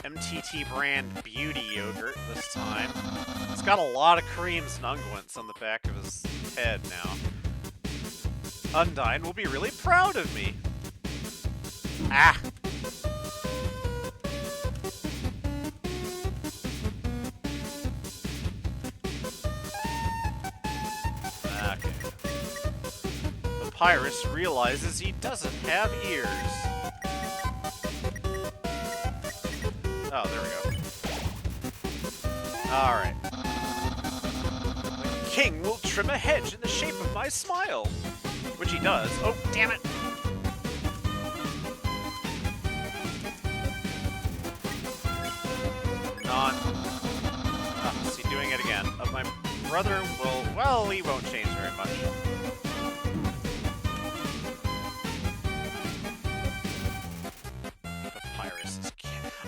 MTT brand beauty yogurt this time. It's got a lot of creams and unguents on the back of his head now. Undyne will be really proud of me. Ah! Okay. Papyrus realizes he doesn't have ears. Oh, there we go. Alright. The king will trim a hedge in the shape of my smile. Which he does. Oh, damn it! Oh, is he doing it again? My brother will... Well, he won't change very much. Papyrus is...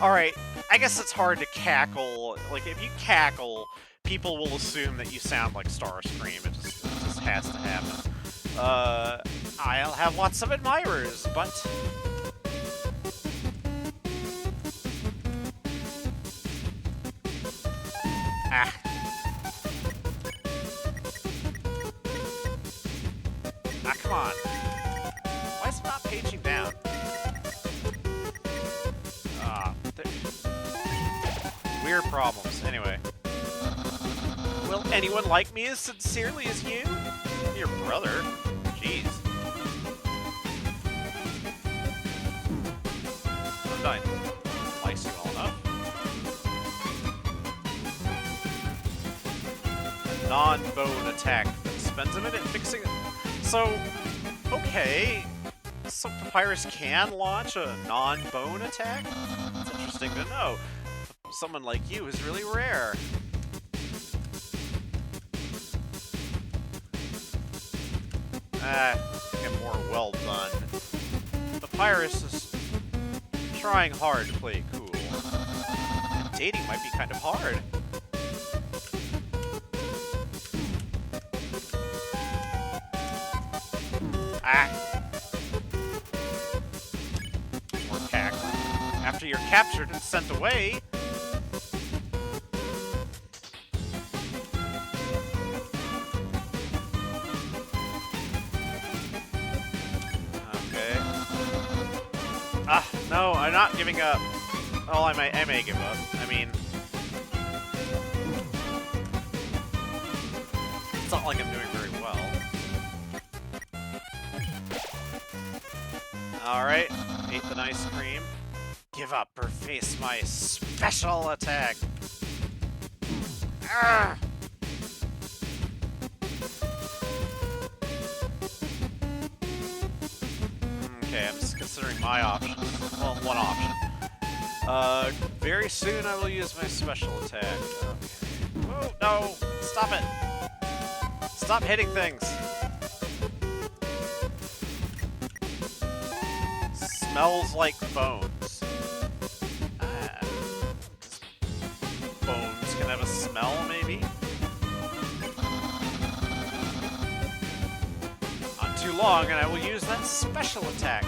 Alright, I guess it's hard to cackle. Like, if you cackle, people will assume that you sound like Starscream. It just has to happen. I'll have lots of admirers, but... Ah. Ah, come on. Why is it not paging down? Weird problems. Anyway. Will anyone like me as sincerely as you? Your brother? Jeez. Undyne likes you well enough. Non-bone attack that spends a minute fixing it. So, okay. So Papyrus can launch a non-bone attack? That's interesting to know. Someone like you is really rare. Get more well done. Papyrus is trying hard to play cool. And dating might be kind of hard. Ah! More cackling. After you're captured and sent away... No, I'm not giving up. Well, I may give up. I mean... It's not like I'm doing very well. Alright, ate the ice cream. Give up or face my special attack. Arrgh! Okay, I'm just considering my options. Well, one option. Very soon I will use my special attack. Okay. Oh, no! Stop it! Stop hitting things! Smells like bones. Bones can have a smell, maybe? Not too long, and I will use that special attack.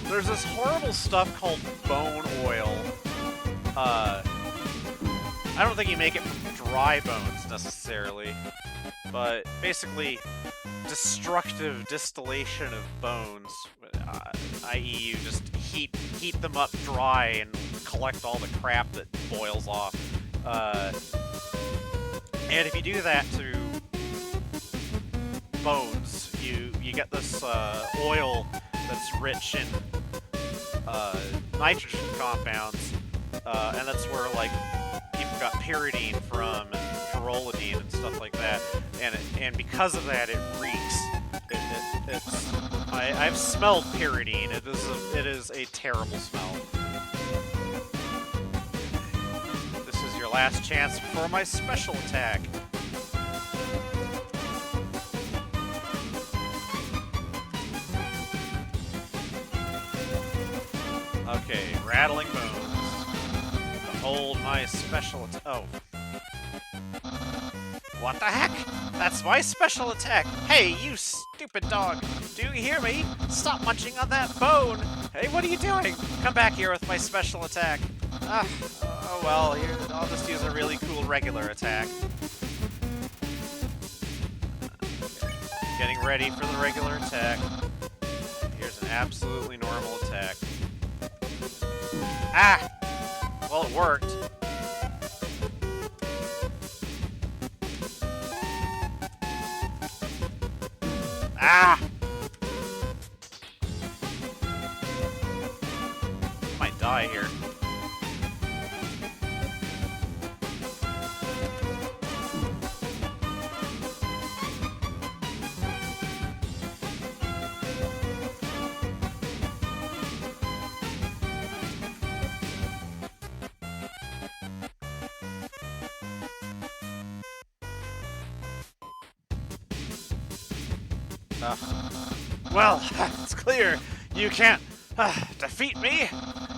There's this horrible stuff called bone oil. I don't think you make it from dry bones, necessarily. But basically, destructive distillation of bones, i.e. you just heat them up dry and collect all the crap that boils off. And if you do that to bones. You get this oil that's rich in nitrogen compounds, and that's where like people got pyridine from, and pyrrolidine and stuff like that. And because of that, it reeks. I've smelled pyridine. It is a terrible smell. This is your last chance for my special attack. Okay, rattling bones. Behold my special attack. Oh. What the heck? That's my special attack! Hey, you stupid dog! Do you hear me? Stop munching on that bone! Hey, what are you doing? Come back here with my special attack. Oh well, here, I'll just use a really cool regular attack. Getting ready for the regular attack. Here's an absolutely normal attack. Ah! Well, it worked. Ah! Might die here. Well, it's clear you can't defeat me.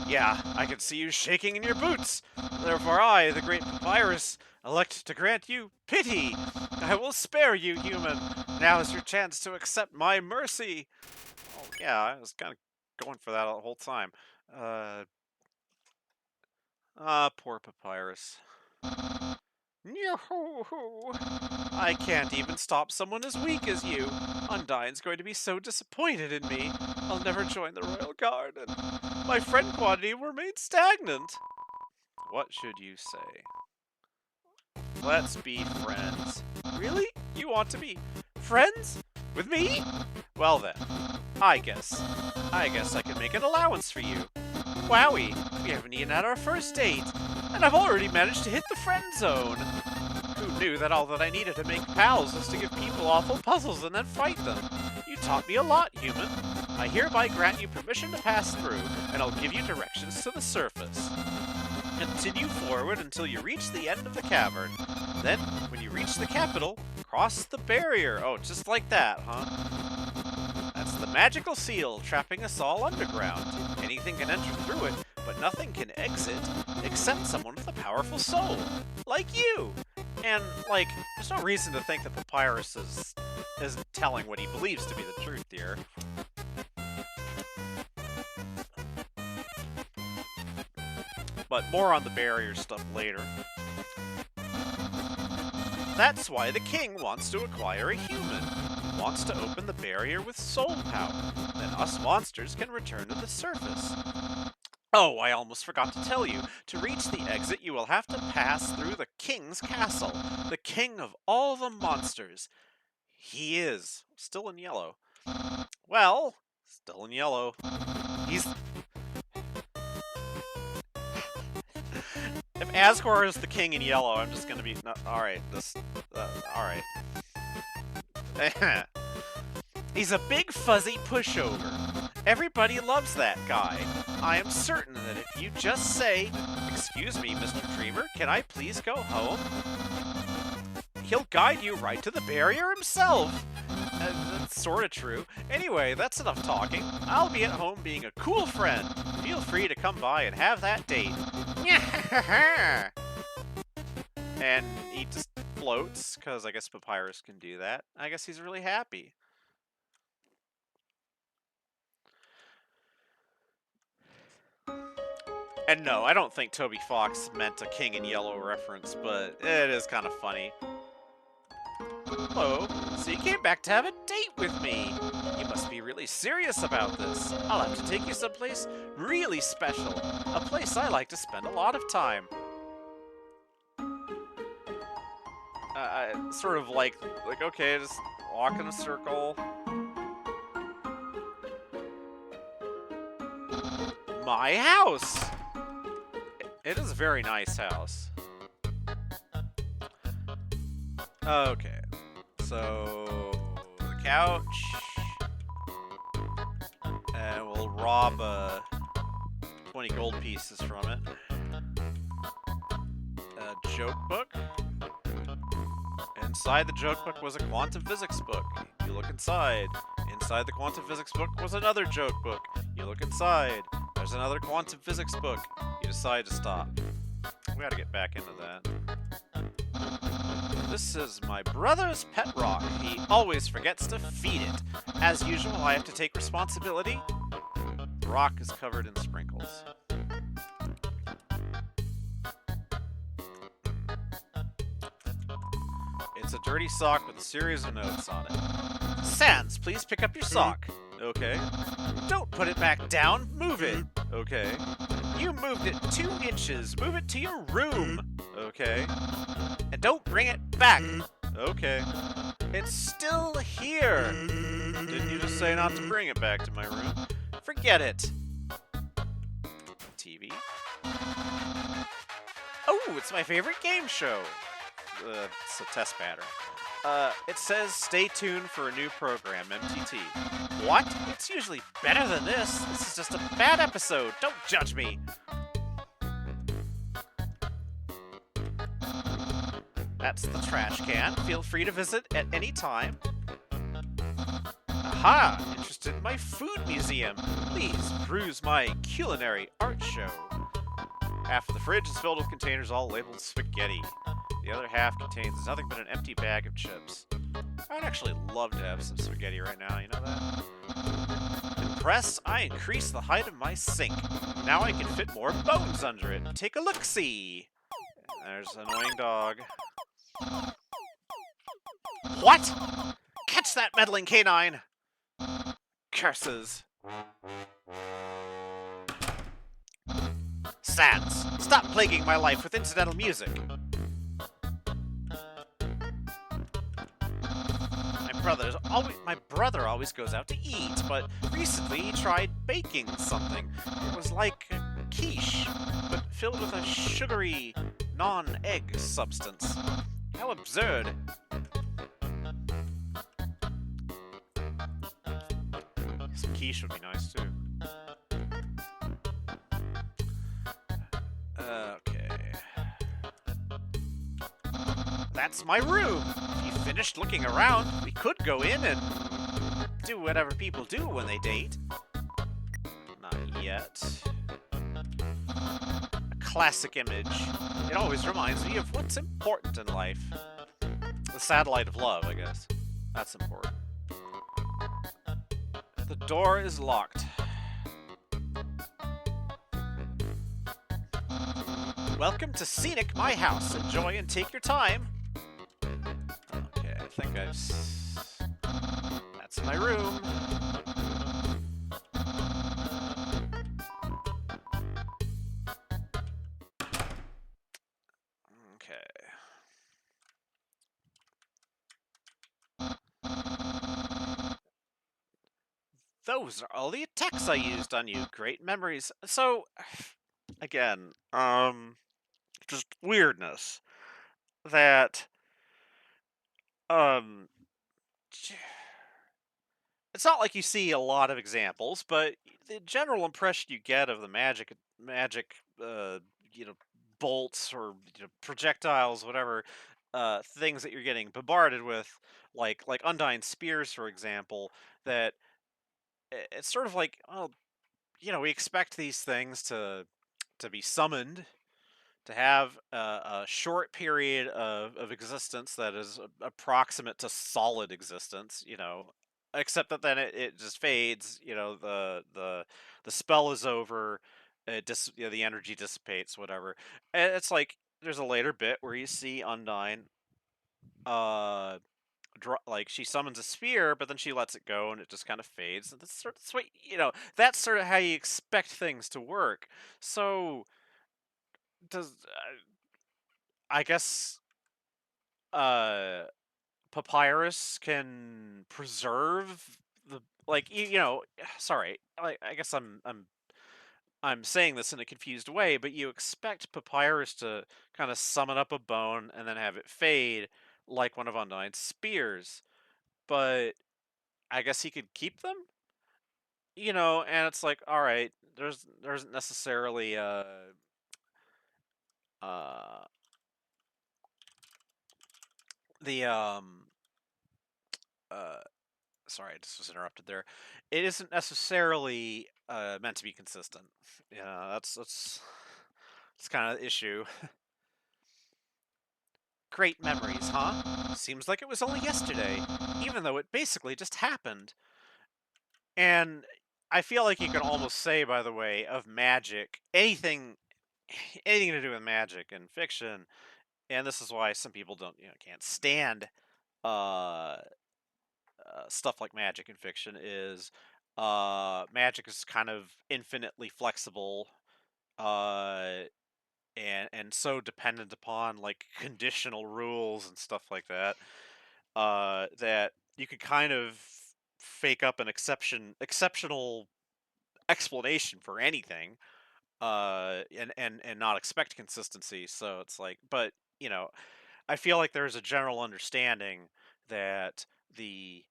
Yeah, I can see you shaking in your boots. Therefore I, the great Papyrus, elect to grant you pity. I will spare you, human. Now is your chance to accept my mercy. Oh, yeah, I was kind of going for that the whole time. Poor Papyrus. Yoo-hoo-hoo. I can't even stop someone as weak as you. Undyne's going to be so disappointed in me. I'll never join the Royal Guard, and my friend quantity will remain stagnant. What should you say? Let's be friends. Really? You want to be friends? With me? Well then, I guess I can make an allowance for you. Wowie, we haven't even had our first date, and I've already managed to hit the friend zone. Who knew that all that I needed to make pals was to give people awful puzzles and then fight them? You taught me a lot, human. I hereby grant you permission to pass through, and I'll give you directions to the surface. Continue forward until you reach the end of the cavern. Then, when you reach the capital, cross the barrier. Oh, just like that, huh? That's the magical seal trapping us all underground. Anything can enter through it, but nothing can exit except someone with a powerful soul. Like you! And, like, there's no reason to think that Papyrus isn't telling what he believes to be the truth here. But more on the barrier stuff later. That's why the king wants to acquire a human. He wants to open the barrier with soul power. Then us monsters can return to the surface. Oh, I almost forgot to tell you. To reach the exit, you will have to pass through the king's castle. The king of all the monsters. He is still in yellow. Well, still in yellow. He's... If Asgore is the king in yellow, I'm just gonna be... No, alright, alright. He's a big fuzzy pushover. Everybody loves that guy. I am certain that if you just say, "Excuse me, Mr. Dreamer, can I please go home?" he'll guide you right to the barrier himself. That's sort of true. Anyway, that's enough talking. I'll be at home being a cool friend. Feel free to come by and have that date. And he just floats, because I guess Papyrus can do that. I guess he's really happy. And no, I don't think Toby Fox meant a King in Yellow reference, but it is kind of funny. Hello, so you came back to have a date with me. You must be really serious about this. I'll have to take you someplace really special. A place I like to spend a lot of time. Sort of like, okay, just walk in a circle. My house! It is a very nice house. Okay. So, the couch. And we'll rob 20 gold pieces from it. A joke book. Inside the joke book was a quantum physics book. You look inside. Inside the quantum physics book was another joke book. You look inside. There's another quantum physics book. You decide to stop. We gotta get back into that. This is my brother's pet rock. He always forgets to feed it. As usual, I have to take responsibility. The rock is covered in sprinkles. It's a dirty sock with a series of notes on it. Sans, please pick up your sock. Okay. Don't put it back down. Move it. Okay. You moved it 2 inches. Move it to your room. Okay. And don't bring it back. Okay. It's still here. Didn't you just say not to bring it back to my room? Forget it. TV. Oh, it's my favorite game show. It's a test pattern. It says stay tuned for a new program, MTT. What? It's usually better than this. This is just a bad episode. Don't judge me. That's the trash can. Feel free to visit at any time. Aha! Interested in my food museum. Please peruse my culinary art show. Half of the fridge is filled with containers all labeled spaghetti. The other half contains nothing but an empty bag of chips. I'd actually love to have some spaghetti right now, you know that? Impressed, I increased the height of my sink. Now I can fit more bones under it. Take a look-see. There's an annoying dog. What? Catch that meddling canine! Curses. Sans, stop plaguing my life with incidental music. My brother always goes out to eat, but recently he tried baking something. It was like quiche, but filled with a sugary, non-egg substance. How absurd. Some quiche would be nice, too. Okay. That's my room! If you finished looking around, we could go in and do whatever people do when they date. Not yet. A classic image. It always reminds me of what's important in life. The satellite of love, I guess. That's important. The door is locked. Welcome to Scenic My House. Enjoy and take your time. Okay, I think that's my room. Okay. Those are all the attacks I used on you. Great memories. So, again, just weirdness that, it's not like you see a lot of examples, but the general impression you get of the magic, bolts or projectiles, whatever, things that you're getting bombarded with, like Undyne spears, for example, that it's sort of like, well, we expect these things to be summoned, to have a short period of existence that is approximate to solid existence, except that then it just fades, the spell is over, the energy dissipates, whatever. And it's like there's a later bit where you see Undyne, like she summons a spear, but then she lets it go and it just kind of fades. And that's sort of how you expect things to work. So does I guess Papyrus can preserve the like you know. Sorry, I guess I'm saying this in a confused way, but you expect Papyrus to kind of summon up a bone and then have it fade like one of Undyne's spears, but I guess he could keep them, and it's like, all right, there isn't necessarily uh the uh sorry, I just was interrupted there. It isn't necessarily meant to be consistent. Yeah, that's kind of the issue. Great memories, huh? Seems like it was only yesterday, even though it basically just happened. And I feel like you can almost say, by the way, of magic, anything to do with magic and fiction, and this is why some people don't, can't stand uh, stuff like magic and fiction is magic is kind of infinitely flexible uh, and so dependent upon like conditional rules and stuff like that that you could kind of fake up an exceptional explanation for anything and not expect consistency. So it's like, but I feel like there's a general understanding that the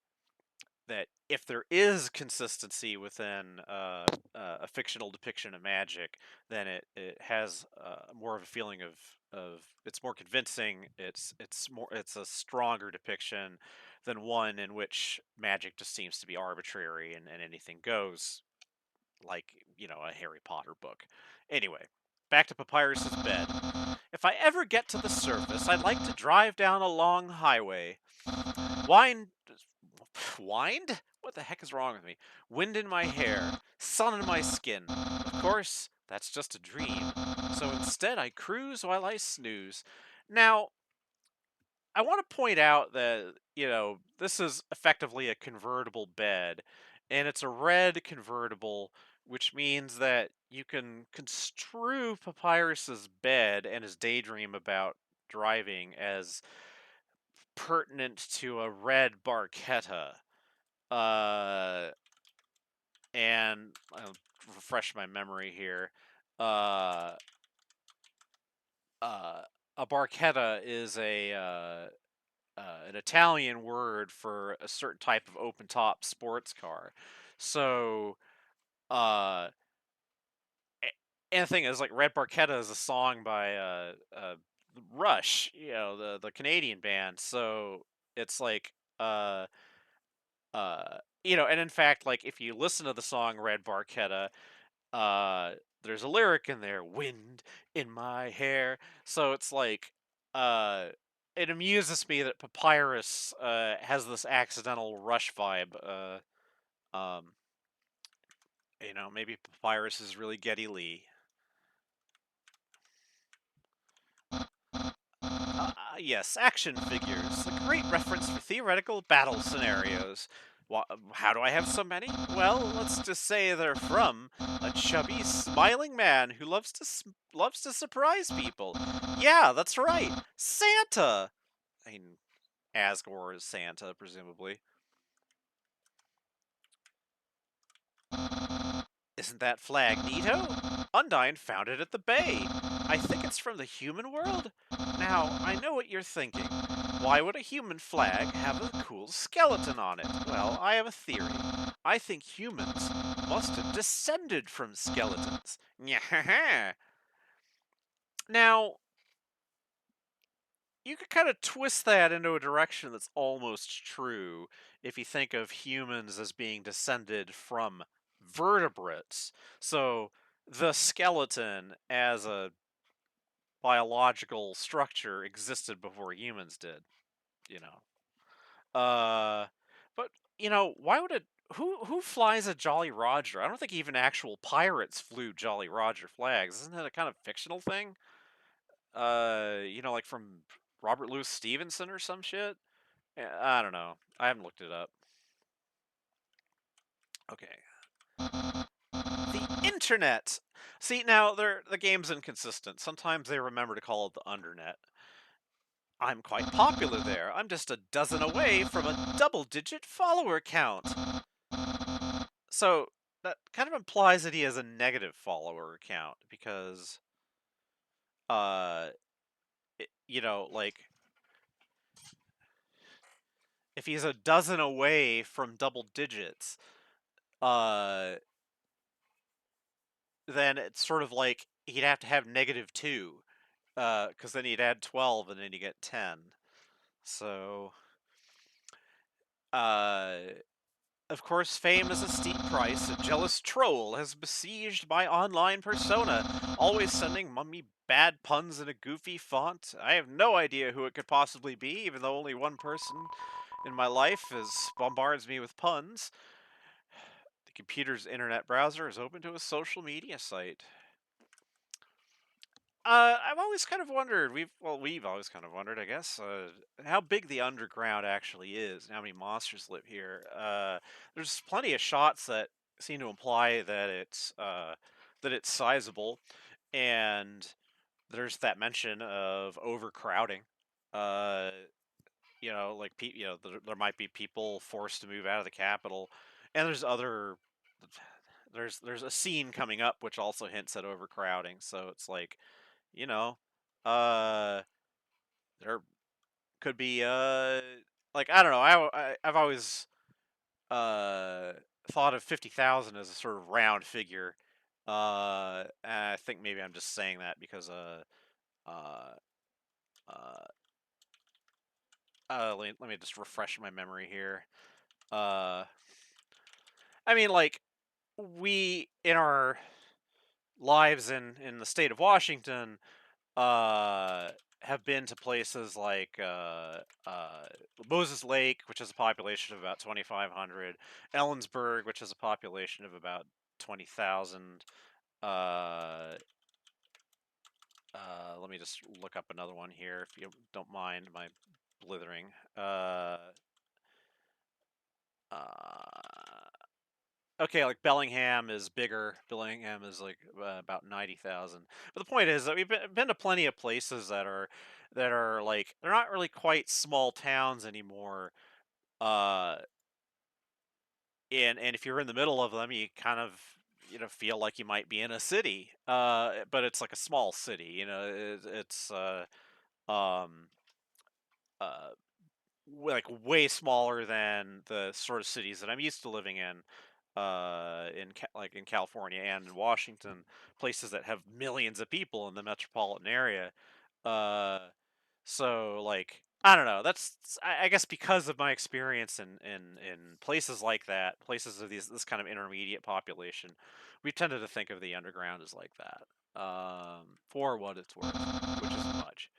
that if there is consistency within a fictional depiction of magic, then it has more of a feeling of it's more convincing. It's a stronger depiction than one in which magic just seems to be arbitrary and anything goes, like a Harry Potter book. Anyway, back to Papyrus's bed. If I ever get to the surface, I'd like to drive down a long highway. Wind. Wind? What the heck is wrong with me? Wind in my hair, sun in my skin. Of course, that's just a dream. So instead, I cruise while I snooze. Now, I want to point out that, this is effectively a convertible bed, and it's a red convertible, which means that you can construe Papyrus's bed and his daydream about driving as pertinent to a red Barchetta. Uh, and I'll refresh my memory here. Uh, uh, a Barchetta is an Italian word for a certain type of open top sports car. So, uh, and the thing is, like, Red Barchetta is a song by Rush, the Canadian band. So it's like, uh, and in fact, like, if you listen to the song Red Barchetta, uh, there's a lyric in there, "Wind in my hair." So it's like, uh, it amuses me that Papyrus has this accidental Rush vibe. Um, maybe Papyrus is really Geddy Lee. Yes, action figures. A great reference for theoretical battle scenarios. How do I have so many? Well, let's just say they're from a chubby, smiling man who loves to surprise people. Yeah, that's right, Santa. I mean, Asgore is Santa, presumably. Isn't that flag neato? Undyne found it at the bay. I think it's from the human world. Now, I know what you're thinking. Why would a human flag have a cool skeleton on it? Well, I have a theory. I think humans must have descended from skeletons. Nyahaha. Now, you could kind of twist that into a direction that's almost true if you think of humans as being descended from vertebrates. So the skeleton as a biological structure existed before humans did, you know. Uh but why would it who flies a Jolly Roger? I don't think even actual pirates flew Jolly Roger flags. Isn't that a kind of fictional thing? Like from Robert Louis Stevenson or some shit. Yeah, I don't know. I haven't looked it up. Okay. The internet. See, now the game's inconsistent. Sometimes they remember to call it the undernet. I'm quite popular there. I'm just a dozen away from a double-digit follower count. So that kind of implies that he has a negative follower count because, uh, you know, like if he's a dozen away from double digits, uh, then it's sort of like he'd have to have -2, because then he'd add 12 and then you get 10. So, uh, of course, fame is a steep price. A jealous troll has besieged my online persona, always sending mummy bad puns in a goofy font. I have no idea who it could possibly be, even though only one person in my life bombards me with puns. The computer's internet browser is open to a social media site. I've always kind of wondered. We've always kind of wondered, I guess, how big the underground actually is, and how many monsters live here. There's plenty of shots that seem to imply that it's sizable, and there's that mention of overcrowding. Uh, like there might be people forced to move out of the capital, and there's a scene coming up which also hints at overcrowding. So it's like, you know, uh, there could be like I don't know. I've always uh thought of 50,000 as a sort of round figure. And I think maybe I'm just saying that because uh uh let me just refresh my memory here. Uh, I mean, like we in our lives in the state of Washington, uh, have been to places like Moses Lake, which has a population of about 2,500, Ellensburg, which has a population of about 20,000. Uh, Let me just look up another one here, if you don't mind my blithering. Okay, like Bellingham is bigger. Bellingham is like about 90,000. But the point is that we've been to plenty of places that are like they're not really quite small towns anymore. Uh, and if you're in the middle of them, you kind of feel like you might be in a city. But it's like a small city. It's um uh like way smaller than the sort of cities that I'm used to living in. Like in California and in Washington, places that have millions of people in the metropolitan area. Uh, so like I don't know. I guess because of my experience in places like that, places of this kind of intermediate population, we tended to think of the underground as like that. For what it's worth, which isn't much.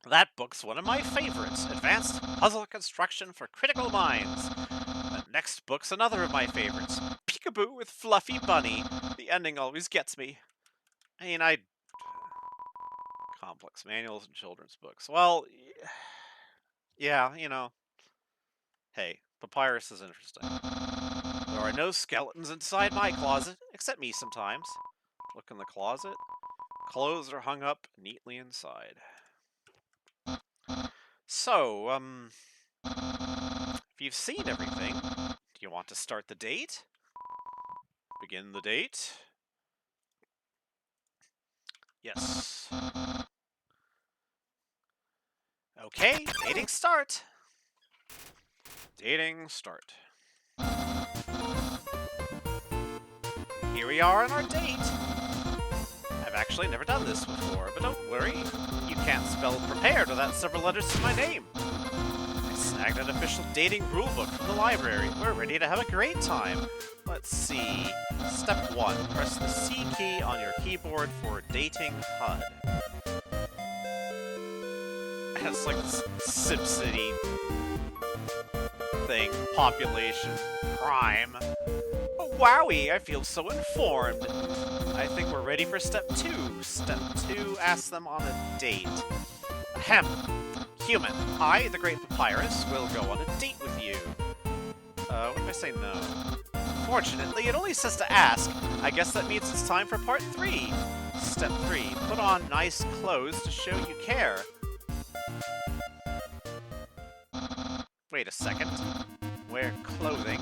That book's one of my favorites. Advanced Puzzle Construction for Critical Minds. The next book's another of my favorites. Peekaboo with Fluffy Bunny. The ending always gets me. I mean, complex manuals and children's books. Well, yeah, hey, papyrus is interesting. There are no skeletons inside my closet, except me sometimes. Look in the closet. Clothes are hung up neatly inside. So, if you've seen everything, do you want to start the date? Begin the date? Yes. Okay, dating start. Dating start. Here we are on our date. I've actually never done this before, but don't worry. You can't spell prepared without several letters to my name. I snagged an official dating rulebook from the library. We're ready to have a great time. Let's see. Step 1. Press the C key on your keyboard for dating HUD. It's like this SimCity thing. Population. Crime. Oh, wowie, I feel so informed. I think we're ready for step 2. Step 2, ask them on a date. Ahem. Human, I, the Great Papyrus, will go on a date with you. What if I say no? Fortunately, it only says to ask. I guess that means it's time for part 3. Step 3, put on nice clothes to show you care. Wait a second. Wear clothing?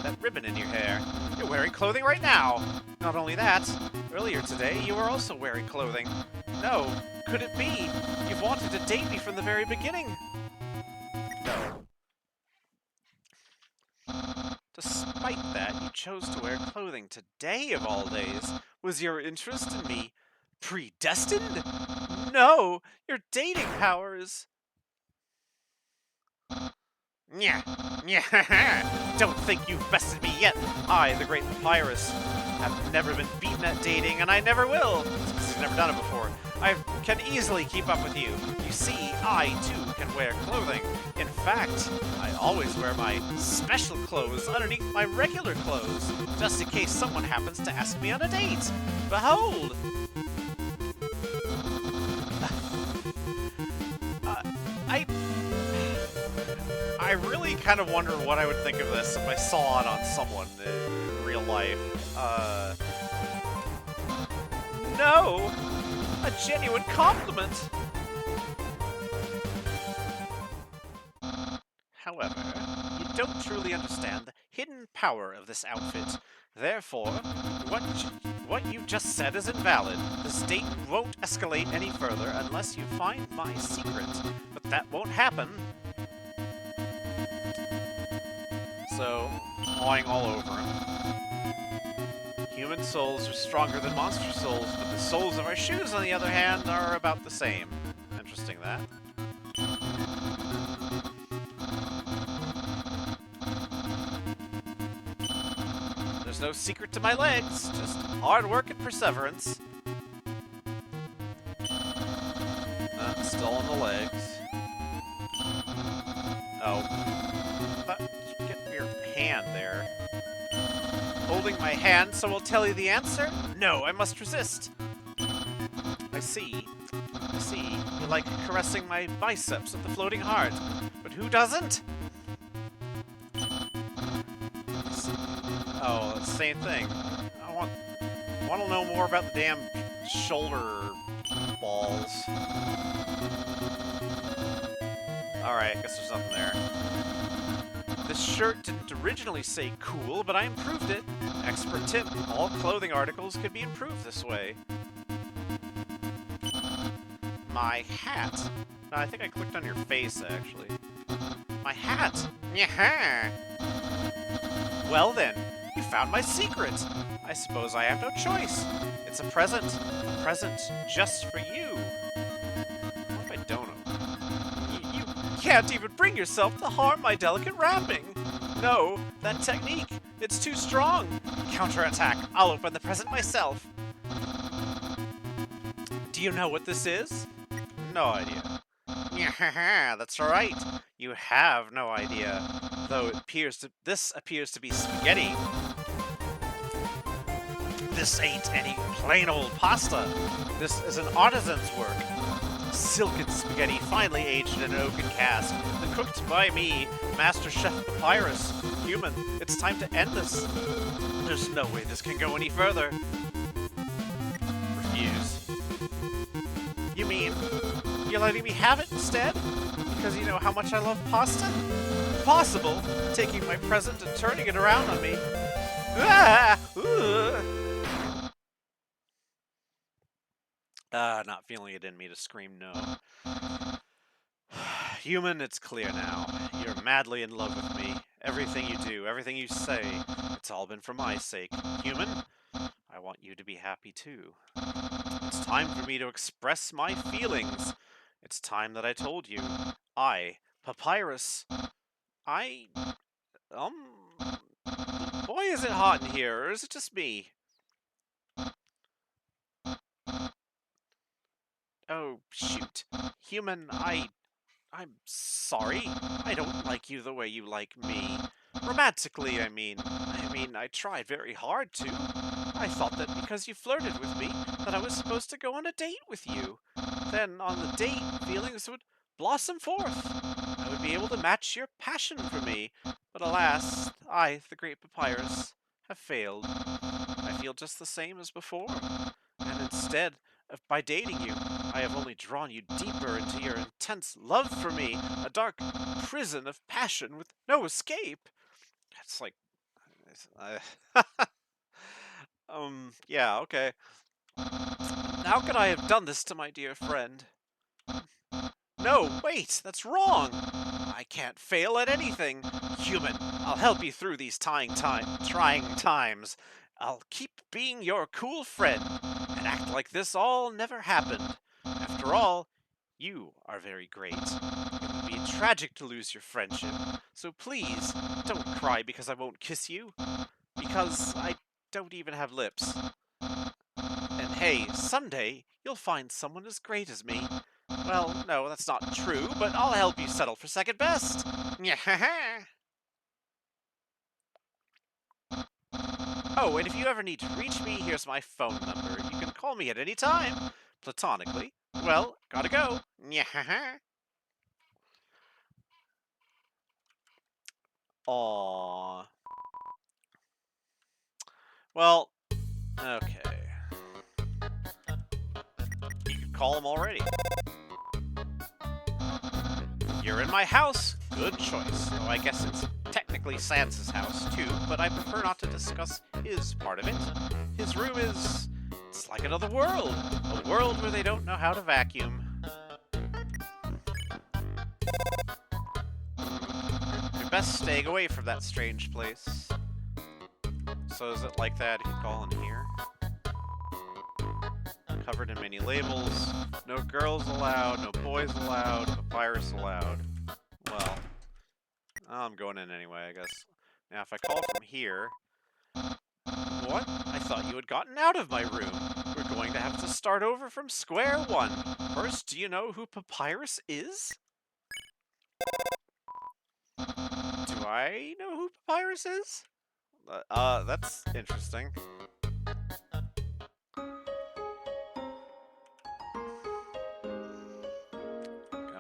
That ribbon in your hair. You're wearing clothing right now! Not only that, earlier today you were also wearing clothing. No, could it be? You've wanted to date me from the very beginning. No. Despite that, you chose to wear clothing today of all days. Was your interest in me predestined? No! Your dating powers! Nya! Nya! Don't think you've bested me yet! I, the Great Papyrus, have never been beaten at dating, and I never will! Because he's never done it before. I can easily keep up with you. You see, I, too, can wear clothing. In fact, I always wear my special clothes underneath my regular clothes, just in case someone happens to ask me on a date. Behold! I really kind of wonder what I would think of this if I saw it on someone in real life. No! A genuine compliment! However, you don't truly understand the hidden power of this outfit. Therefore, what you just said is invalid. This date won't escalate any further unless you find my secret. But that won't happen. So, pawing all over him. Human souls are stronger than monster souls, but the souls of our shoes, on the other hand, are about the same. Interesting, that. There's no secret to my legs, just hard work and perseverance. Still on the legs. Oh. Get your hand there. Holding my hand, so I'll tell you the answer? No, I must resist. I see. You like caressing my biceps with the floating heart. But who doesn't? Oh, it's the same thing. I want to know more about the damn shoulder balls. Alright, I guess there's nothing there. This shirt didn't originally say cool, but I improved it. Expert tip, all clothing articles could be improved this way. My hat. No, I think I clicked on your face, actually. My hat! Yeah. Well then, you found my secret. I suppose I have no choice. It's a present. A present just for you. What if I don't open? You can't even bring yourself to harm my delicate wrapping. No, that technique, it's too strong. Counterattack. I'll open the present myself. Do you know what this is? No idea. Yeah, that's right. You have no idea. Though this appears to be spaghetti. This ain't any plain old pasta. This is an artisan's work. Silken spaghetti, finely aged in an oaken cask, and cooked by me, Master Chef Papyrus. Human, it's time to end this. There's no way this can go any further. Refuse. You mean you're letting me have it instead? Because you know how much I love pasta? Possible, taking my present and turning it around on me. Ah! Not feeling it in me to scream no. Human, it's clear now. You're madly in love with me. Everything you do, everything you say, it's all been for my sake. Human, I want you to be happy too. It's time for me to express my feelings. It's time that I told you. I, Papyrus, boy, is it hot in here, or is it just me? Oh, shoot. Human, I'm sorry. I don't like you the way you like me. Romantically, I mean. I tried very hard to. I thought that because you flirted with me, that I was supposed to go on a date with you. Then, on the date, feelings would blossom forth. I would be able to match your passion for me. But alas, I, the Great Papyrus, have failed. I feel just the same as before. And instead By dating you, I have only drawn you deeper into your intense love for me, a dark prison of passion with no escape. It's like, yeah, okay. How could I have done this to my dear friend? No, wait, that's wrong. I can't fail at anything. Human, I'll help you through these trying times. I'll keep being your cool friend and act like this all never happened. After all, you are very great. It would be tragic to lose your friendship. So please, don't cry because I won't kiss you. Because I don't even have lips. And hey, someday you'll find someone as great as me. Well, no, that's not true, but I'll help you settle for second best. Oh, and if you ever need to reach me, here's my phone number. You can call me at any time. Platonically. Well, gotta go. Aww. Well, okay. You could call him already. You're in my house. Good choice. Though I guess it's technically Sans' house too, but I prefer not to discuss his part of it. His room is... it's like another world. A world where they don't know how to vacuum. You're best staying away from that strange place. So is it like that? You can call in here. Covered in many labels. No girls allowed, no boys allowed, papyrus allowed. Well, I'm going in anyway, I guess. Now, if I call from here... What? I thought you had gotten out of my room. We're going to have to start over from square one. First, do you know who Papyrus is? Do I know who Papyrus is? That's interesting.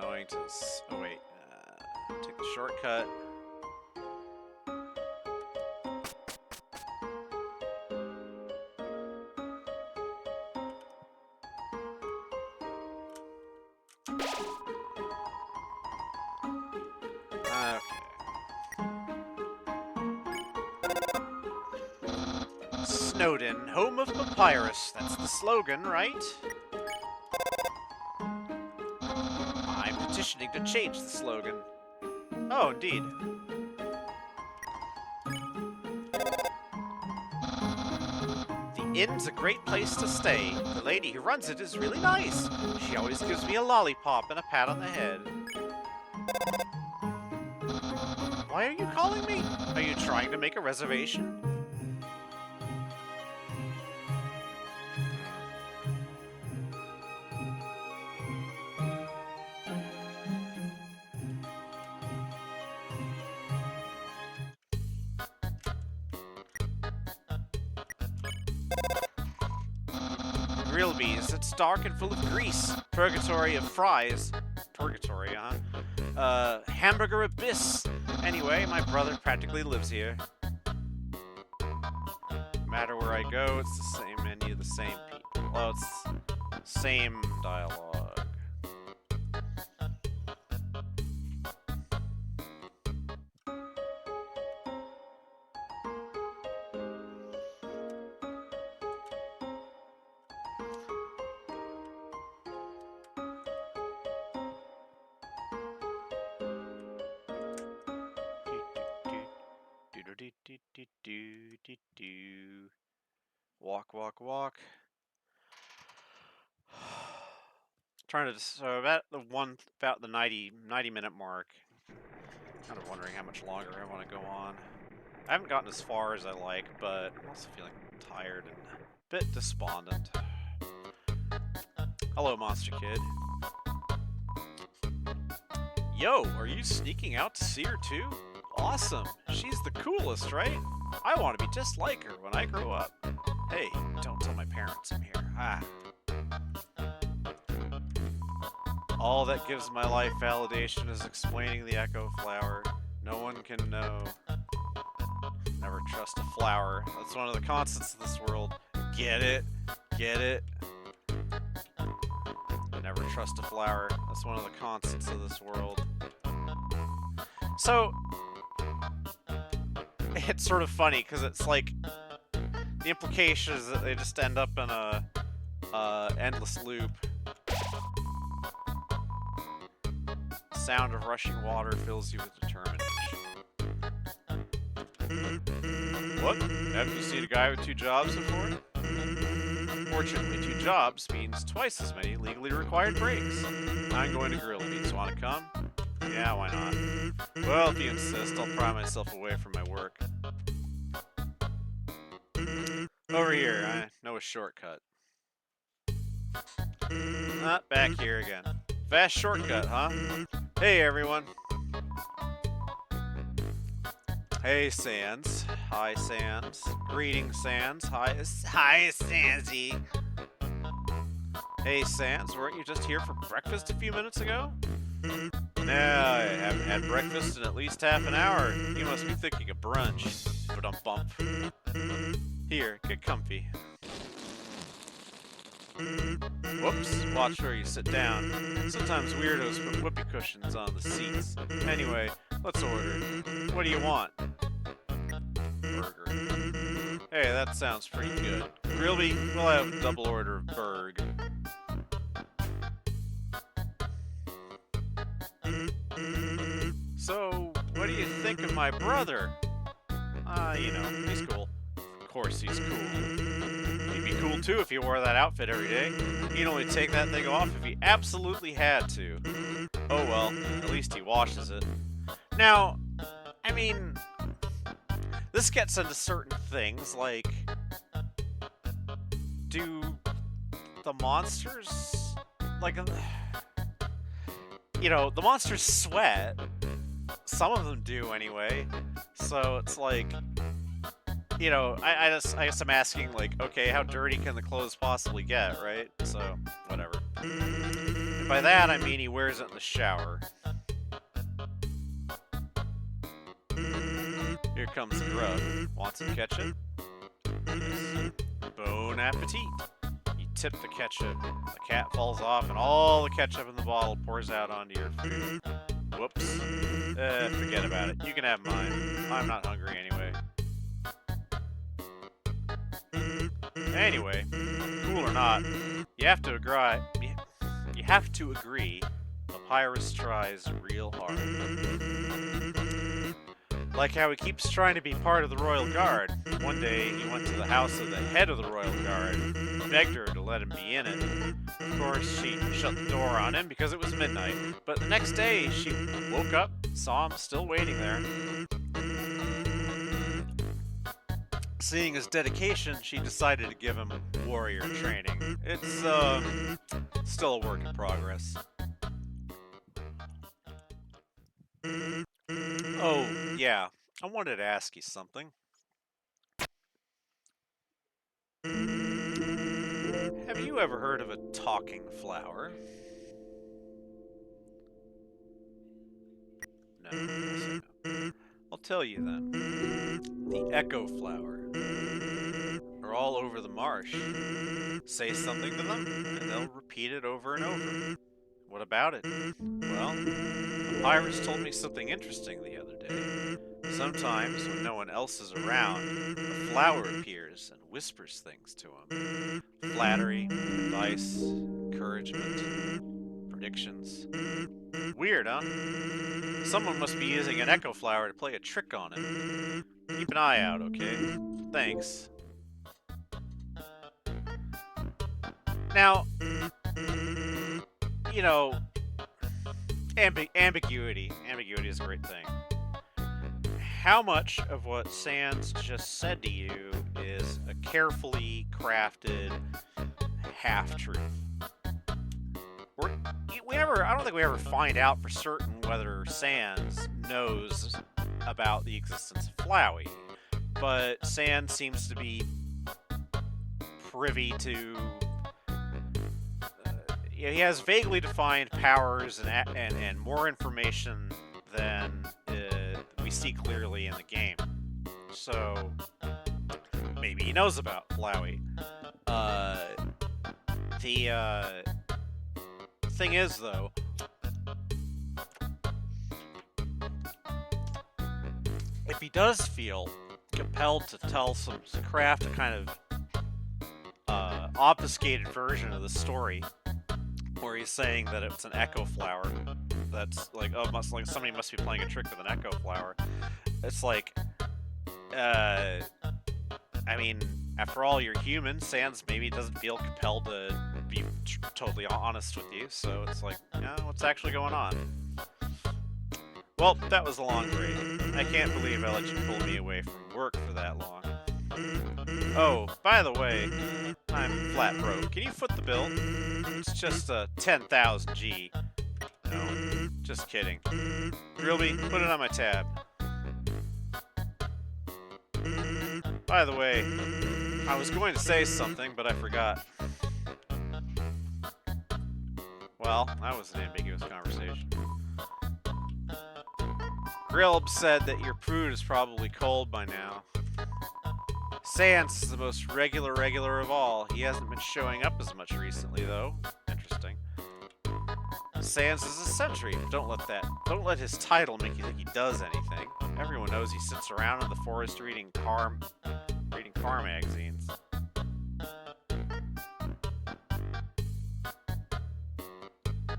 Going to... oh, wait. Take the shortcut. Okay. Snowdin, home of Papyrus. That's the slogan, right? I'm petitioning to change the slogan. Oh, indeed. The inn's a great place to stay. The lady who runs it is really nice. She always gives me a lollipop and a pat on the head. Why are you calling me? Are you trying to make a reservation? Grillby's. It's dark and full of grease. Purgatory of fries. Purgatory, huh? Hamburger abyss. Anyway, my brother practically lives here. No matter where I go, it's the same menu, the same people. Oh, it's same dialogue. Walk, walk, walk. Trying to, so about the 90-minute mark. Kind of wondering how much longer I want to go on. I haven't gotten as far as I like, but I'm also feeling tired and a bit despondent. Hello, Monster Kid. Yo, are you sneaking out to see her too? Awesome. She's the coolest, right? I want to be just like her when I grow up. Hey, don't tell my parents I'm here. Ah. All that gives my life validation is explaining the Echo Flower. No one can know. Never trust a flower. That's one of the constants of this world. Get it? Get it? never trust a flower. That's one of the constants of this world. So, it's sort of funny, because it's like, the implication is that they just end up in a endless loop. The sound of rushing water fills you with determination. What? Haven't you seen a guy with 2 jobs before? Fortunately, 2 jobs means twice as many legally required breaks. I'm going to grill beans. Want to come? Yeah, why not? Well, if you insist, I'll pry myself away from my work. Over here, I know a shortcut. Not back here again. Fast shortcut, huh? Hey, everyone. Hey, Sans. Hi, Sans. Greetings, Sans. Hi, Sansy. Hey, Sans, weren't you just here for breakfast a few minutes ago? No, I haven't had breakfast in at least half an hour. You must be thinking of brunch. But I'm bump. Here, get comfy. Whoops, watch where you sit down. Sometimes weirdos put whoopee cushions on the seats. Anyway, let's order. What do you want? Burger. Hey, that sounds pretty good. Grilby, we'll have a double order of burg. So, what do you think of my brother? You know, he's cool. Of course he's cool. He'd be cool too if he wore that outfit every day. He'd only take that thing off if he absolutely had to. Oh well, at least he washes it. Now, I mean, this gets into certain things, like, do the monsters, like, you know, the monsters sweat. Some of them do anyway. So it's like, you know, I guess I'm asking, like, okay, how dirty can the clothes possibly get, right? So, whatever. And by that, I mean he wears it in the shower. Here comes the grub. Want some ketchup? Yes. Bon appetit. You tip the ketchup, the cap falls off, and all the ketchup in the bottle pours out onto your food. Whoops. Forget about it. You can have mine. I'm not hungry anyway. Anyway, cool or not, you have to agree, Papyrus tries real hard. Like how he keeps trying to be part of the Royal Guard. One day, he went to the house of the head of the Royal Guard, begged her to let him be in it. Of course, she shut the door on him because it was midnight. But the next day, she woke up, saw him still waiting there. Seeing his dedication, she decided to give him warrior training. It's, still a work in progress. Oh, yeah. I wanted to ask you something. Have you ever heard of a talking flower? No. I'll tell you then. The echo flower. They're all over the marsh. Say something to them, and they'll repeat it over and over. What about it? Well, Papyrus told me something interesting the other day. Sometimes, when no one else is around, a flower appears and whispers things to him. Flattery, advice, encouragement, predictions. Weird, huh? Someone must be using an echo flower to play a trick on him. Keep an eye out, okay? Thanks. Now, you know, ambiguity. Ambiguity is a great thing. How much of what Sans just said to you is a carefully crafted half-truth? I don't think we ever find out for certain whether Sans knows about the existence of Flowey, but Sans seems to be privy to. He has vaguely defined powers and more information than we see clearly in the game. So maybe he knows about Flowey. thing is, though, if he does feel compelled to tell to craft a kind of obfuscated version of the story, where he's saying that it's an echo flower, that's like, oh, like somebody must be playing a trick with an echo flower. It's like, I mean, after all, you're human. Sans maybe doesn't feel compelled to be totally honest with you, so it's like, what's actually going on? Well, that was a long break. I can't believe I let you pull me away from work for that long. Oh, by the way, I'm flat broke. Can you foot the bill? It's just 10,000 G. No, just kidding. Grilby, put it on my tab. By the way, I was going to say something, but I forgot. Well, that was an ambiguous conversation. Grilb said that your prude is probably cold by now. Sans is the most regular of all. He hasn't been showing up as much recently, though. Interesting. Sans is a sentry. Don't let his title make you think he does anything. Everyone knows he sits around in the forest reading car magazines.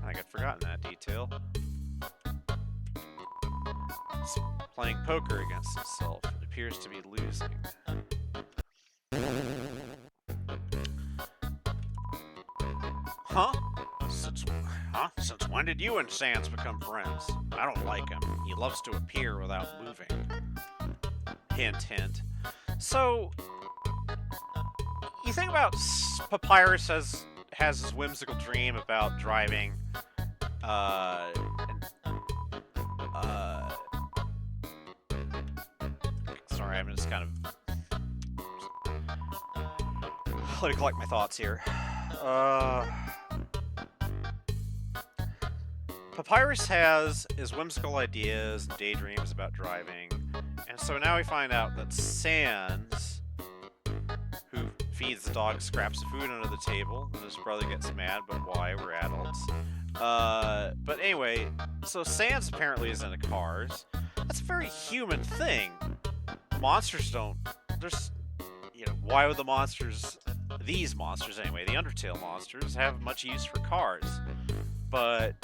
I had forgotten that detail. He's playing poker against himself. It appears to be losing. Huh? Since when did you and Sans become friends? I don't like him. He loves to appear without moving. Hint, hint. So, you think about Papyrus has his whimsical dream about driving, sorry, I'm just kind of... Let me collect my thoughts here. Papyrus has his whimsical ideas and daydreams about driving, and so now we find out that Sans, who feeds the dog scraps of food under the table, and his brother gets mad, but why? We're adults. But anyway, so Sans apparently is into cars. That's a very human thing. Monsters don't... There's... why would the monsters... These monsters, anyway, the Undertale monsters, have much use for cars. But,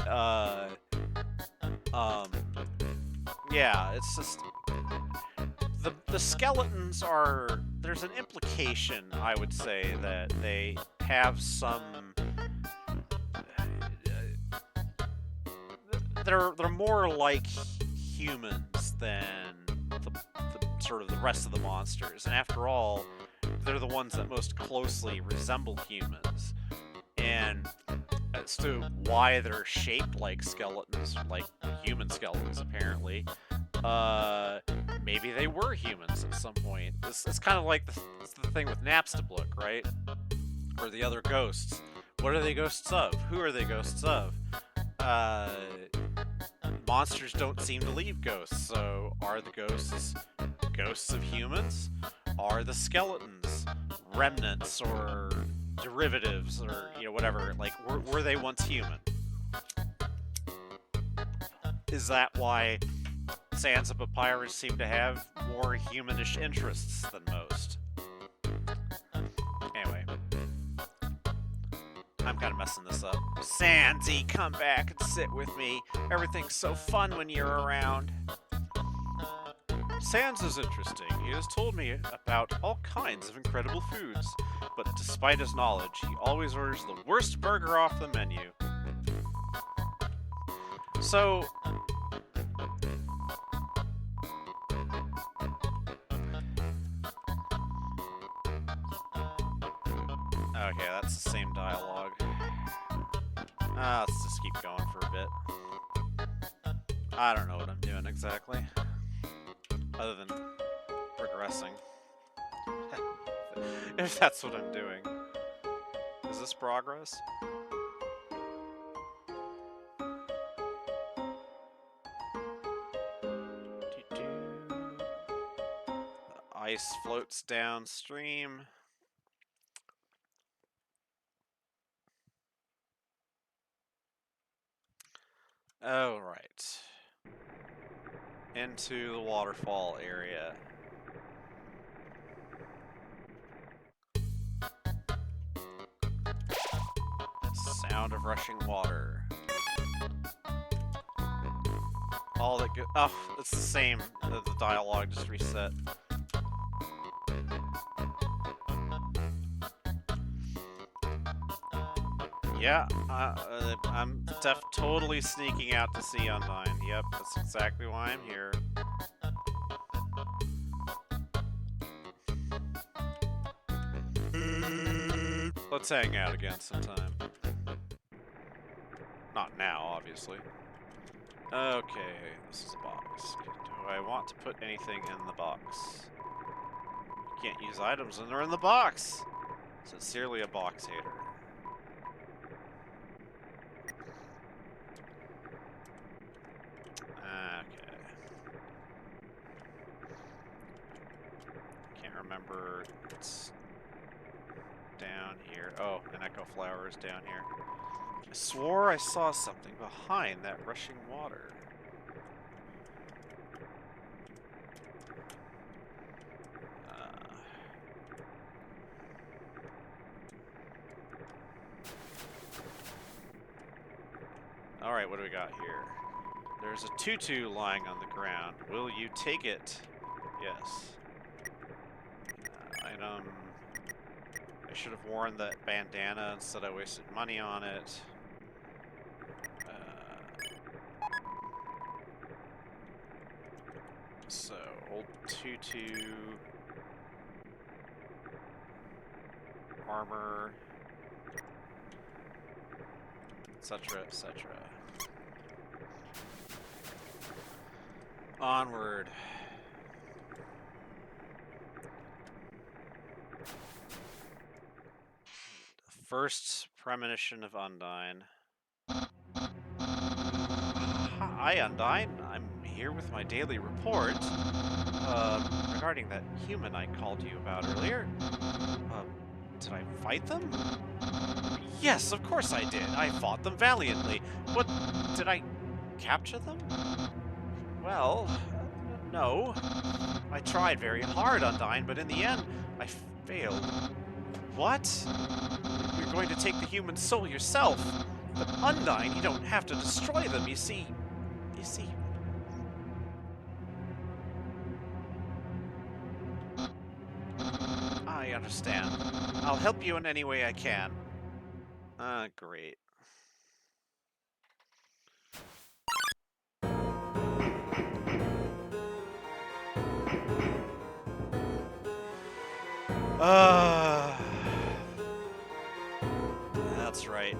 yeah, it's just... The skeletons are... There's an implication, I would say, that they have some... They're more like humans than the sort of the rest of the monsters. And after all, they're the ones that most closely resemble humans. And as to why they're shaped like skeletons, like human skeletons apparently, maybe they were humans at some point. It's kind of like the thing with Napstablook, right? Or the other ghosts. What are they ghosts of? Who are they ghosts of? Monsters don't seem to leave ghosts, so are the ghosts ghosts of humans? Are the skeletons remnants or derivatives or, whatever? Like, were they once human? Is that why Sans and Papyrus seem to have more humanish interests than most? Anyway. I'm kind of messing this up. Sansy, come back and sit with me. Everything's so fun when you're around. Sans is interesting. He has told me about all kinds of incredible foods, but despite his knowledge, he always orders the worst burger off the menu. So... Okay, that's the same dialogue. Let's just keep going for a bit. I don't know what I'm doing exactly. Other than progressing. If that's what I'm doing. Is this progress? The ice floats downstream. Oh, right. Into the waterfall area. Sound of rushing water. All that good. Oh, it's the same. The dialogue just reset. Yeah, I'm totally sneaking out to see Undyne. Yep, that's exactly why I'm here. Let's hang out again sometime. Not now, obviously. Okay, this is a box. Do I want to put anything in the box? Can't use items when they're in the box! Sincerely a box hater. Okay. Can't remember. It's down here. Oh, an echo flower is down here. I swore I saw something behind that rushing water. Alright, what do we got here? There's a tutu lying on the ground. Will you take it? Yes. Item. I should have worn that bandana, instead I wasted money on it. So, old tutu. Armor. Etc., etc. Onward. First premonition of Undyne. Hi, Undyne. I'm here with my daily report. Regarding that human I called you about earlier. Did I fight them? Yes, of course I did. I fought them valiantly. But did I capture them? Well, no. I tried very hard, Undyne, but in the end, I failed. What? You're going to take the human soul yourself. But Undyne, you don't have to destroy them, you see. I understand. I'll help you in any way I can. Great. That's right.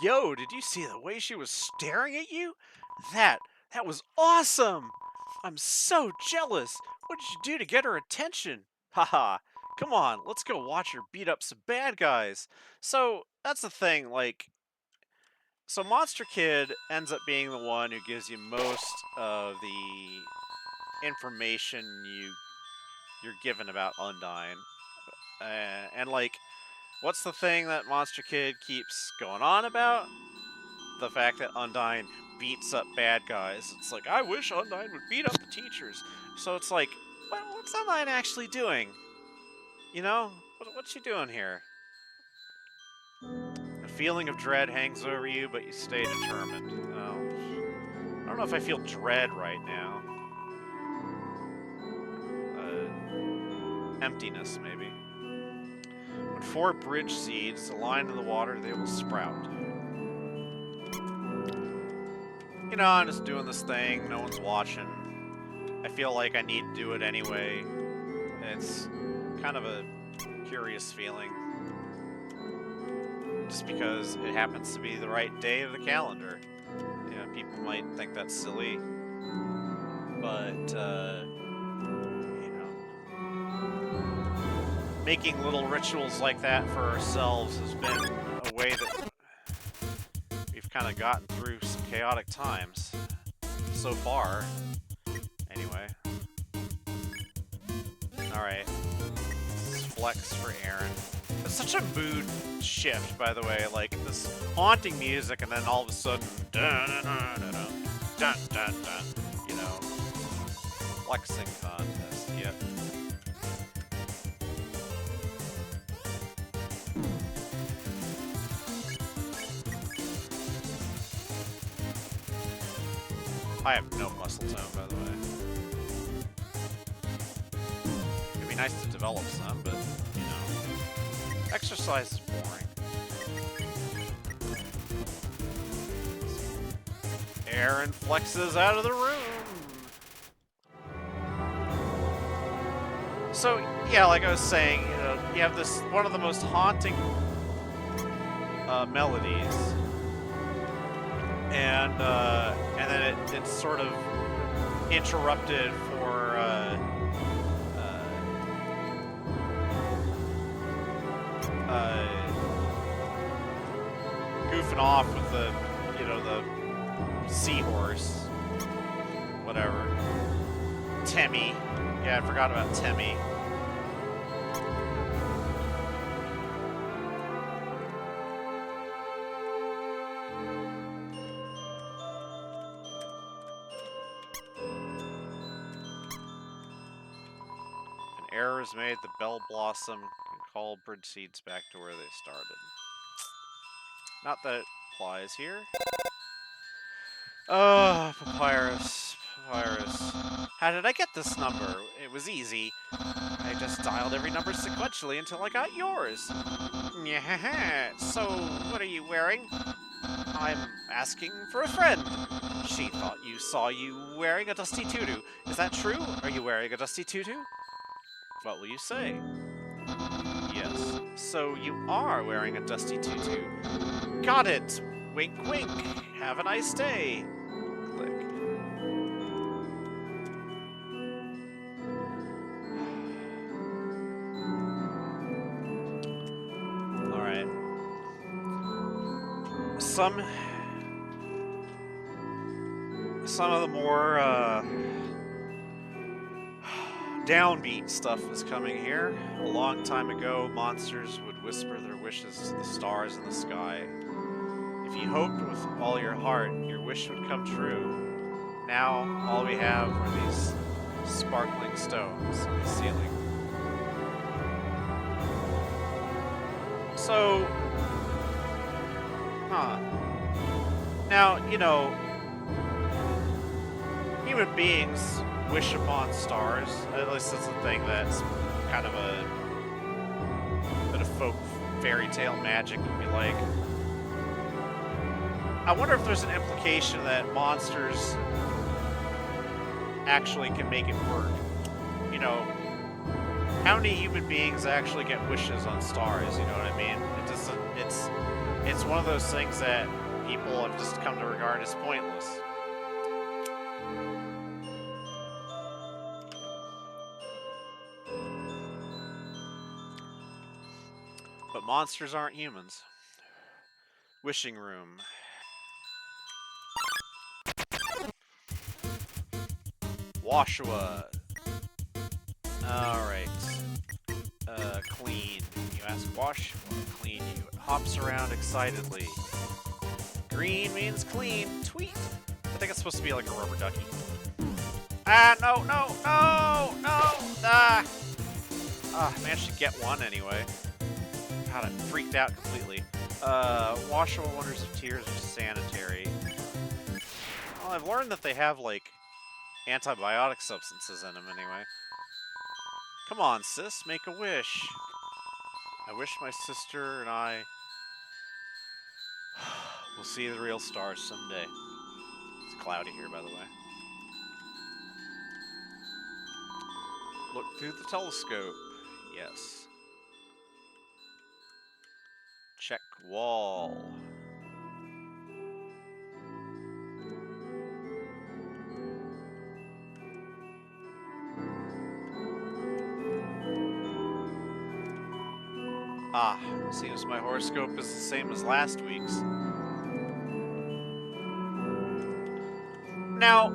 Yo, did you see the way she was staring at you? That was awesome! I'm so jealous! What did you do to get her attention? Haha, come on, let's go watch her beat up some bad guys. So, that's the thing, like... So Monster Kid ends up being the one who gives you most of the information you're given about Undyne. And like... What's the thing that Monster Kid keeps going on about? The fact that Undyne beats up bad guys. It's like, I wish Undyne would beat up the teachers. So it's like, what's Undyne actually doing? You know? What's she doing here? A feeling of dread hangs over you, but you stay determined. Oh, I don't know if I feel dread right now. Emptiness, maybe. When 4 bridge seeds align in the water, they will sprout. You know, I'm just doing this thing, no one's watching. I feel like I need to do it anyway. It's kind of a curious feeling. Just because it happens to be the right day of the calendar. You know, people might think that's silly. But, you know, making little rituals like that for ourselves has been a way that we've kind of gotten through some chaotic times so far. Anyway. Alright. Flex for Aaron. It's such a mood shift, by the way. Like, this haunting music, and then all of a sudden, dun, dun, dun, dun, dun, dun, dun, you know. Flexing contest, yep. I have no muscle tone, by the way. It'd be nice to develop some, but, you know, exercise is boring. Aaron flexes out of the room. So, yeah, like I was saying, you know, you have this, one of the most haunting melodies. And then it's sort of interrupted for goofing off with the, you know, the seahorse, whatever. Temmie. Yeah, I forgot about Temmie. Error is made, the bell blossom can call bird seeds back to where they started. Not that it applies here. Oh, Papyrus. Papyrus. How did I get this number? It was easy. I just dialed every number sequentially until I got yours. Yeah. So, what are you wearing? I'm asking for a friend. She thought you saw you wearing a dusty tutu. Is that true? Are you wearing a dusty tutu? What will you say? Yes. So you are wearing a dusty tutu. Got it! Wink wink. Have a nice day. Click. Alright. Some of the more downbeat stuff is coming here. A long time ago, monsters would whisper their wishes to the stars in the sky. If you hoped with all your heart, your wish would come true. Now, all we have are these sparkling stones on the ceiling. So, now, you know, human beings wish upon stars. At least that's the thing that's kind of a bit of folk fairy tale magic, if you like. I wonder if there's an implication that monsters actually can make it work. You know, how many human beings actually get wishes on stars? You know what I mean? It doesn't. It's one of those things that people have just come to regard as pointless. But monsters aren't humans. Wishing room. Washua. Alright. Clean. You ask Wash, clean you. It hops around excitedly. Green means clean. Tweet. I think it's supposed to be like a rubber ducky. Ah, no, no, no, no! Ah! I managed to get one anyway. God, I'm freaked out completely. Washua wonders if tears are sanitary. Well, I've learned that they have, like, antibiotic substances in them anyway. Come on, sis, make a wish. I wish my sister and I will see the real stars someday. It's cloudy here, by the way. Look through the telescope. Yes. Check wall. Ah, seems my horoscope is the same as last week's. Now,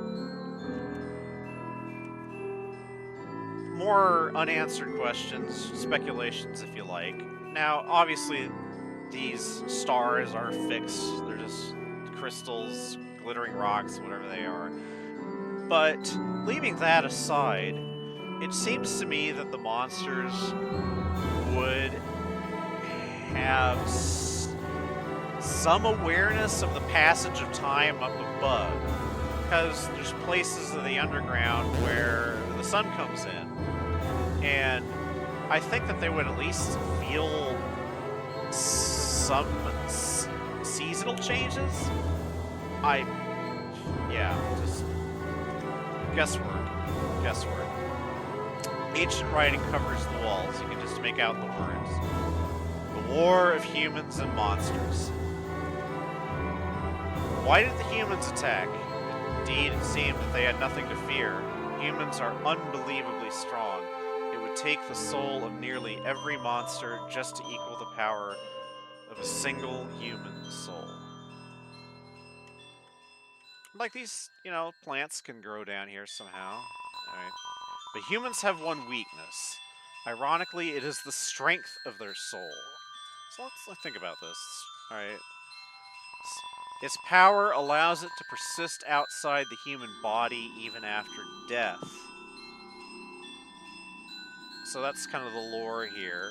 more unanswered questions, speculations if you like. Now, obviously, these stars are fixed. They're just crystals, glittering rocks, whatever they are. But leaving that aside, it seems to me that the monsters would have some awareness of the passage of time up above. Because there's places in the underground where the sun comes in. And I think that they would at least feel some seasonal changes. Just guesswork. Ancient writing covers the walls. You can just make out the words. The war of humans and monsters. Why did the humans attack? Indeed, it seemed that they had nothing to fear. Humans are unbelievably strong. It would take the soul of nearly every monster just to equal the power of a single human soul. Like these, plants can grow down here somehow. Alright. But humans have one weakness. Ironically, it is the strength of their soul. So let's think about this. Alright. Its power allows it to persist outside the human body even after death. So that's kind of the lore here.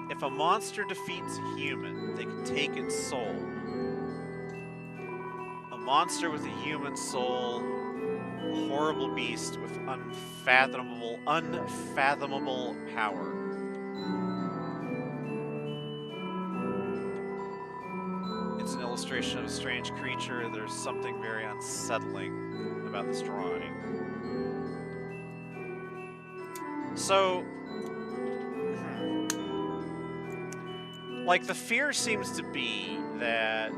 If a monster defeats a human, they can take its soul. A monster with a human soul, a horrible beast with unfathomable power. It's an illustration of a strange creature. There's something very unsettling about this drawing. So, like, the fear seems to be that,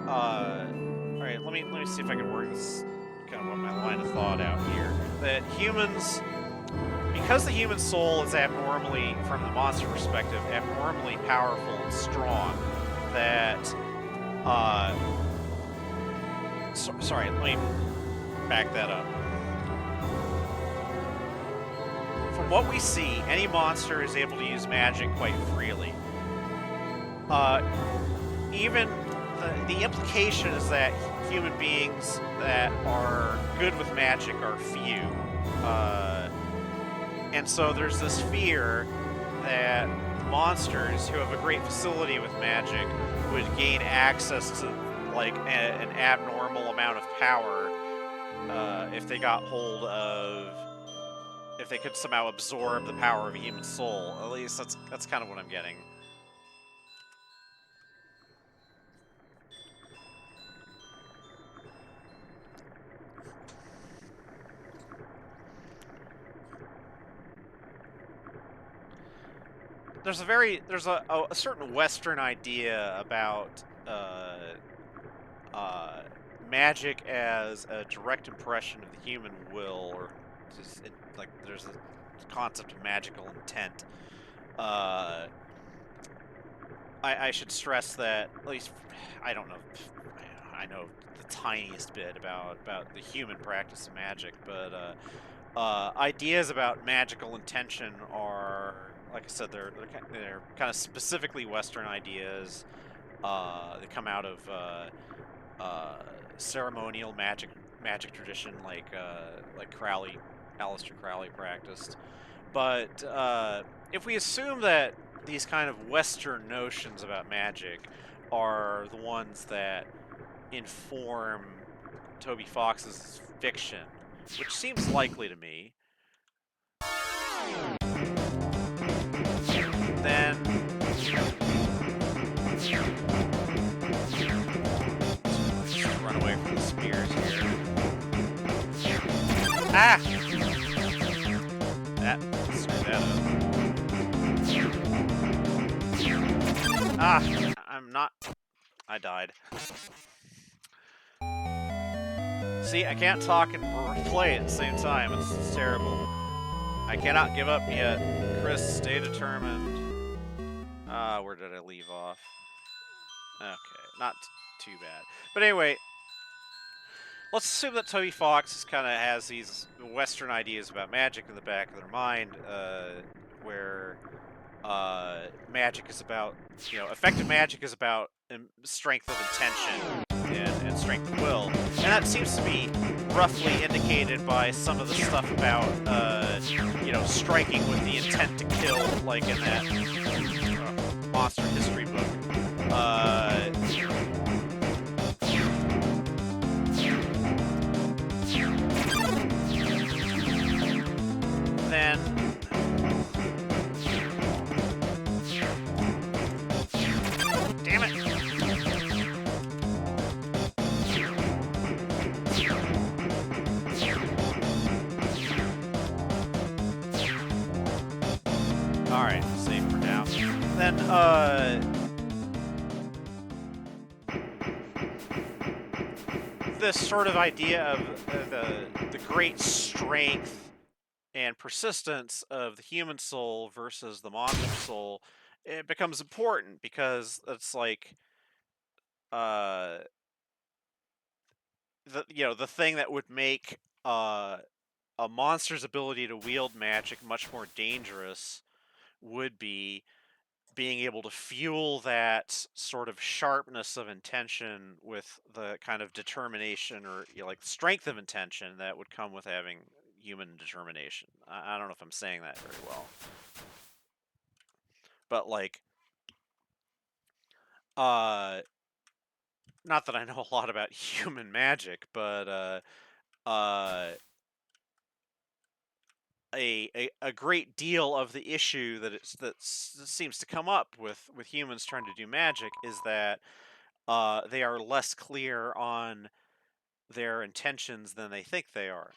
alright, let me see if I can work this, kind of what my line of thought out here. That humans, because the human soul is abnormally, from the monster perspective, abnormally powerful and strong, that, sorry, let me back that up. From what we see, any monster is able to use magic quite freely. Even the implication is that human beings that are good with magic are few. And so there's this fear that monsters who have a great facility with magic would gain access to, like, an abnormal amount of power if they got hold of... if they could somehow absorb the power of a human soul. At least that's kind of what I'm getting. There's a certain Western idea about magic as a direct impression of the human will, or just like there's a concept of magical intent. I should stress that, at least I don't know. I know the tiniest bit about the human practice of magic, but ideas about magical intention are, like I said, they're kind of specifically Western ideas. They come out of ceremonial magic tradition, like Aleister Crowley practiced. But if we assume that these kind of Western notions about magic are the ones that inform Toby Fox's fiction, which seems likely to me, then run away from the spears here. Ah! Screw that up. Ah! I'm not... I died. See, I can't talk and play at the same time. It's terrible. I cannot give up yet. Kris, stay determined. Where did I leave off? Okay, not too bad. But anyway, let's assume that Toby Fox kind of has these Western ideas about magic in the back of their mind, where magic is about, effective magic is about strength of intention and strength of will. And that seems to be roughly indicated by some of the stuff about, striking with the intent to kill, like in that monster history book. Then damn it! Alright, safe for now. Then, this sort of idea of the great strength and persistence of the human soul versus the monster soul, it becomes important because it's like, the thing that would make a monster's ability to wield magic much more dangerous would be being able to fuel that sort of sharpness of intention with the kind of determination or strength of intention that would come with having human determination. I don't know if I'm saying that very well, but not that I know a lot about human magic, but a great deal of the issue that seems to come up with humans trying to do magic is that they are less clear on their intentions than they think they are.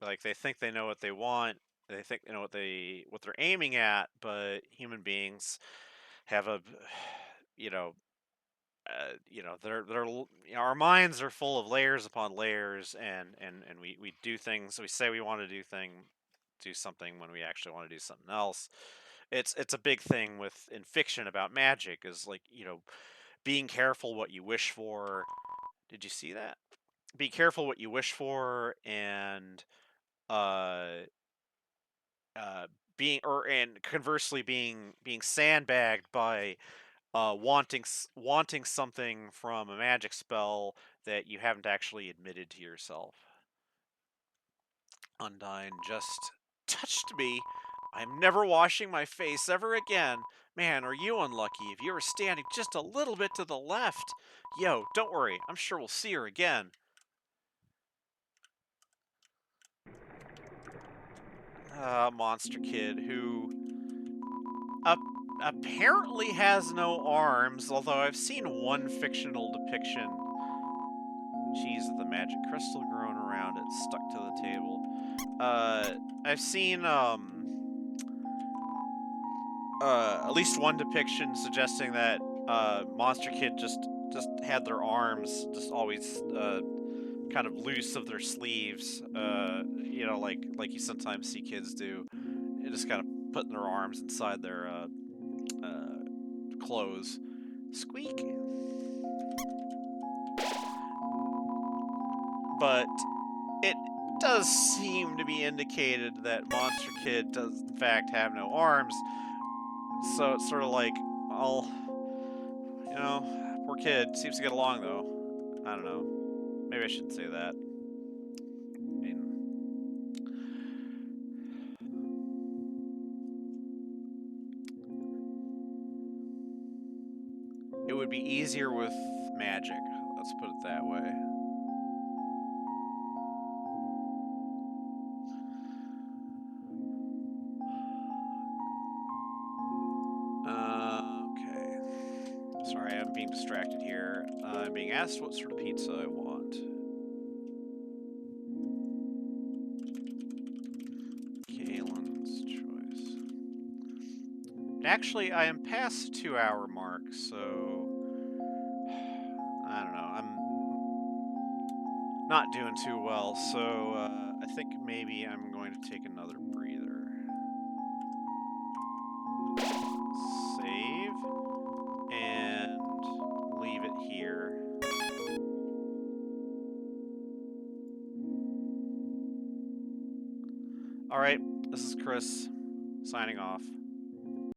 Like, they think they know what they want, they think they know what they're aiming at, but human beings have our minds are full of layers upon layers, and we do things. We say we want to do something when we actually want to do something else. It's a big thing in fiction about magic, is being careful what you wish for. Did you see that? Be careful what you wish for, and uh, and conversely being sandbagged by wanting something from a magic spell that you haven't actually admitted to yourself. Undyne just touched me. I'm never washing my face ever again. Man, are you unlucky if you were standing just a little bit to the left. Yo, don't worry. I'm sure we'll see her again. Monster Kid, who apparently has no arms, although I've seen one fictional depiction. Jeez, the magic crystal growing around it, stuck to the table. I've seen, at least one depiction suggesting that, Monster Kid just had their arms just always, kind of loose of their sleeves, like you sometimes see kids do. Just kind of putting their arms inside their, clothes. Squeak! But it does seem to be indicated that Monster Kid does in fact have no arms. So it's sort of like, poor kid. Seems to get along though. I don't know. Maybe I shouldn't say that. I mean, it would be easier with magic. Let's put it that way. Okay. Sorry, I'm being distracted here. I'm being asked what sort of pizza I want. Kalen's choice. Actually, I am past the 2-hour mark, so I don't know. not doing too well, so I think maybe I'm going to take another breather. Save. And leave it here. Alright, this is Kris, signing off.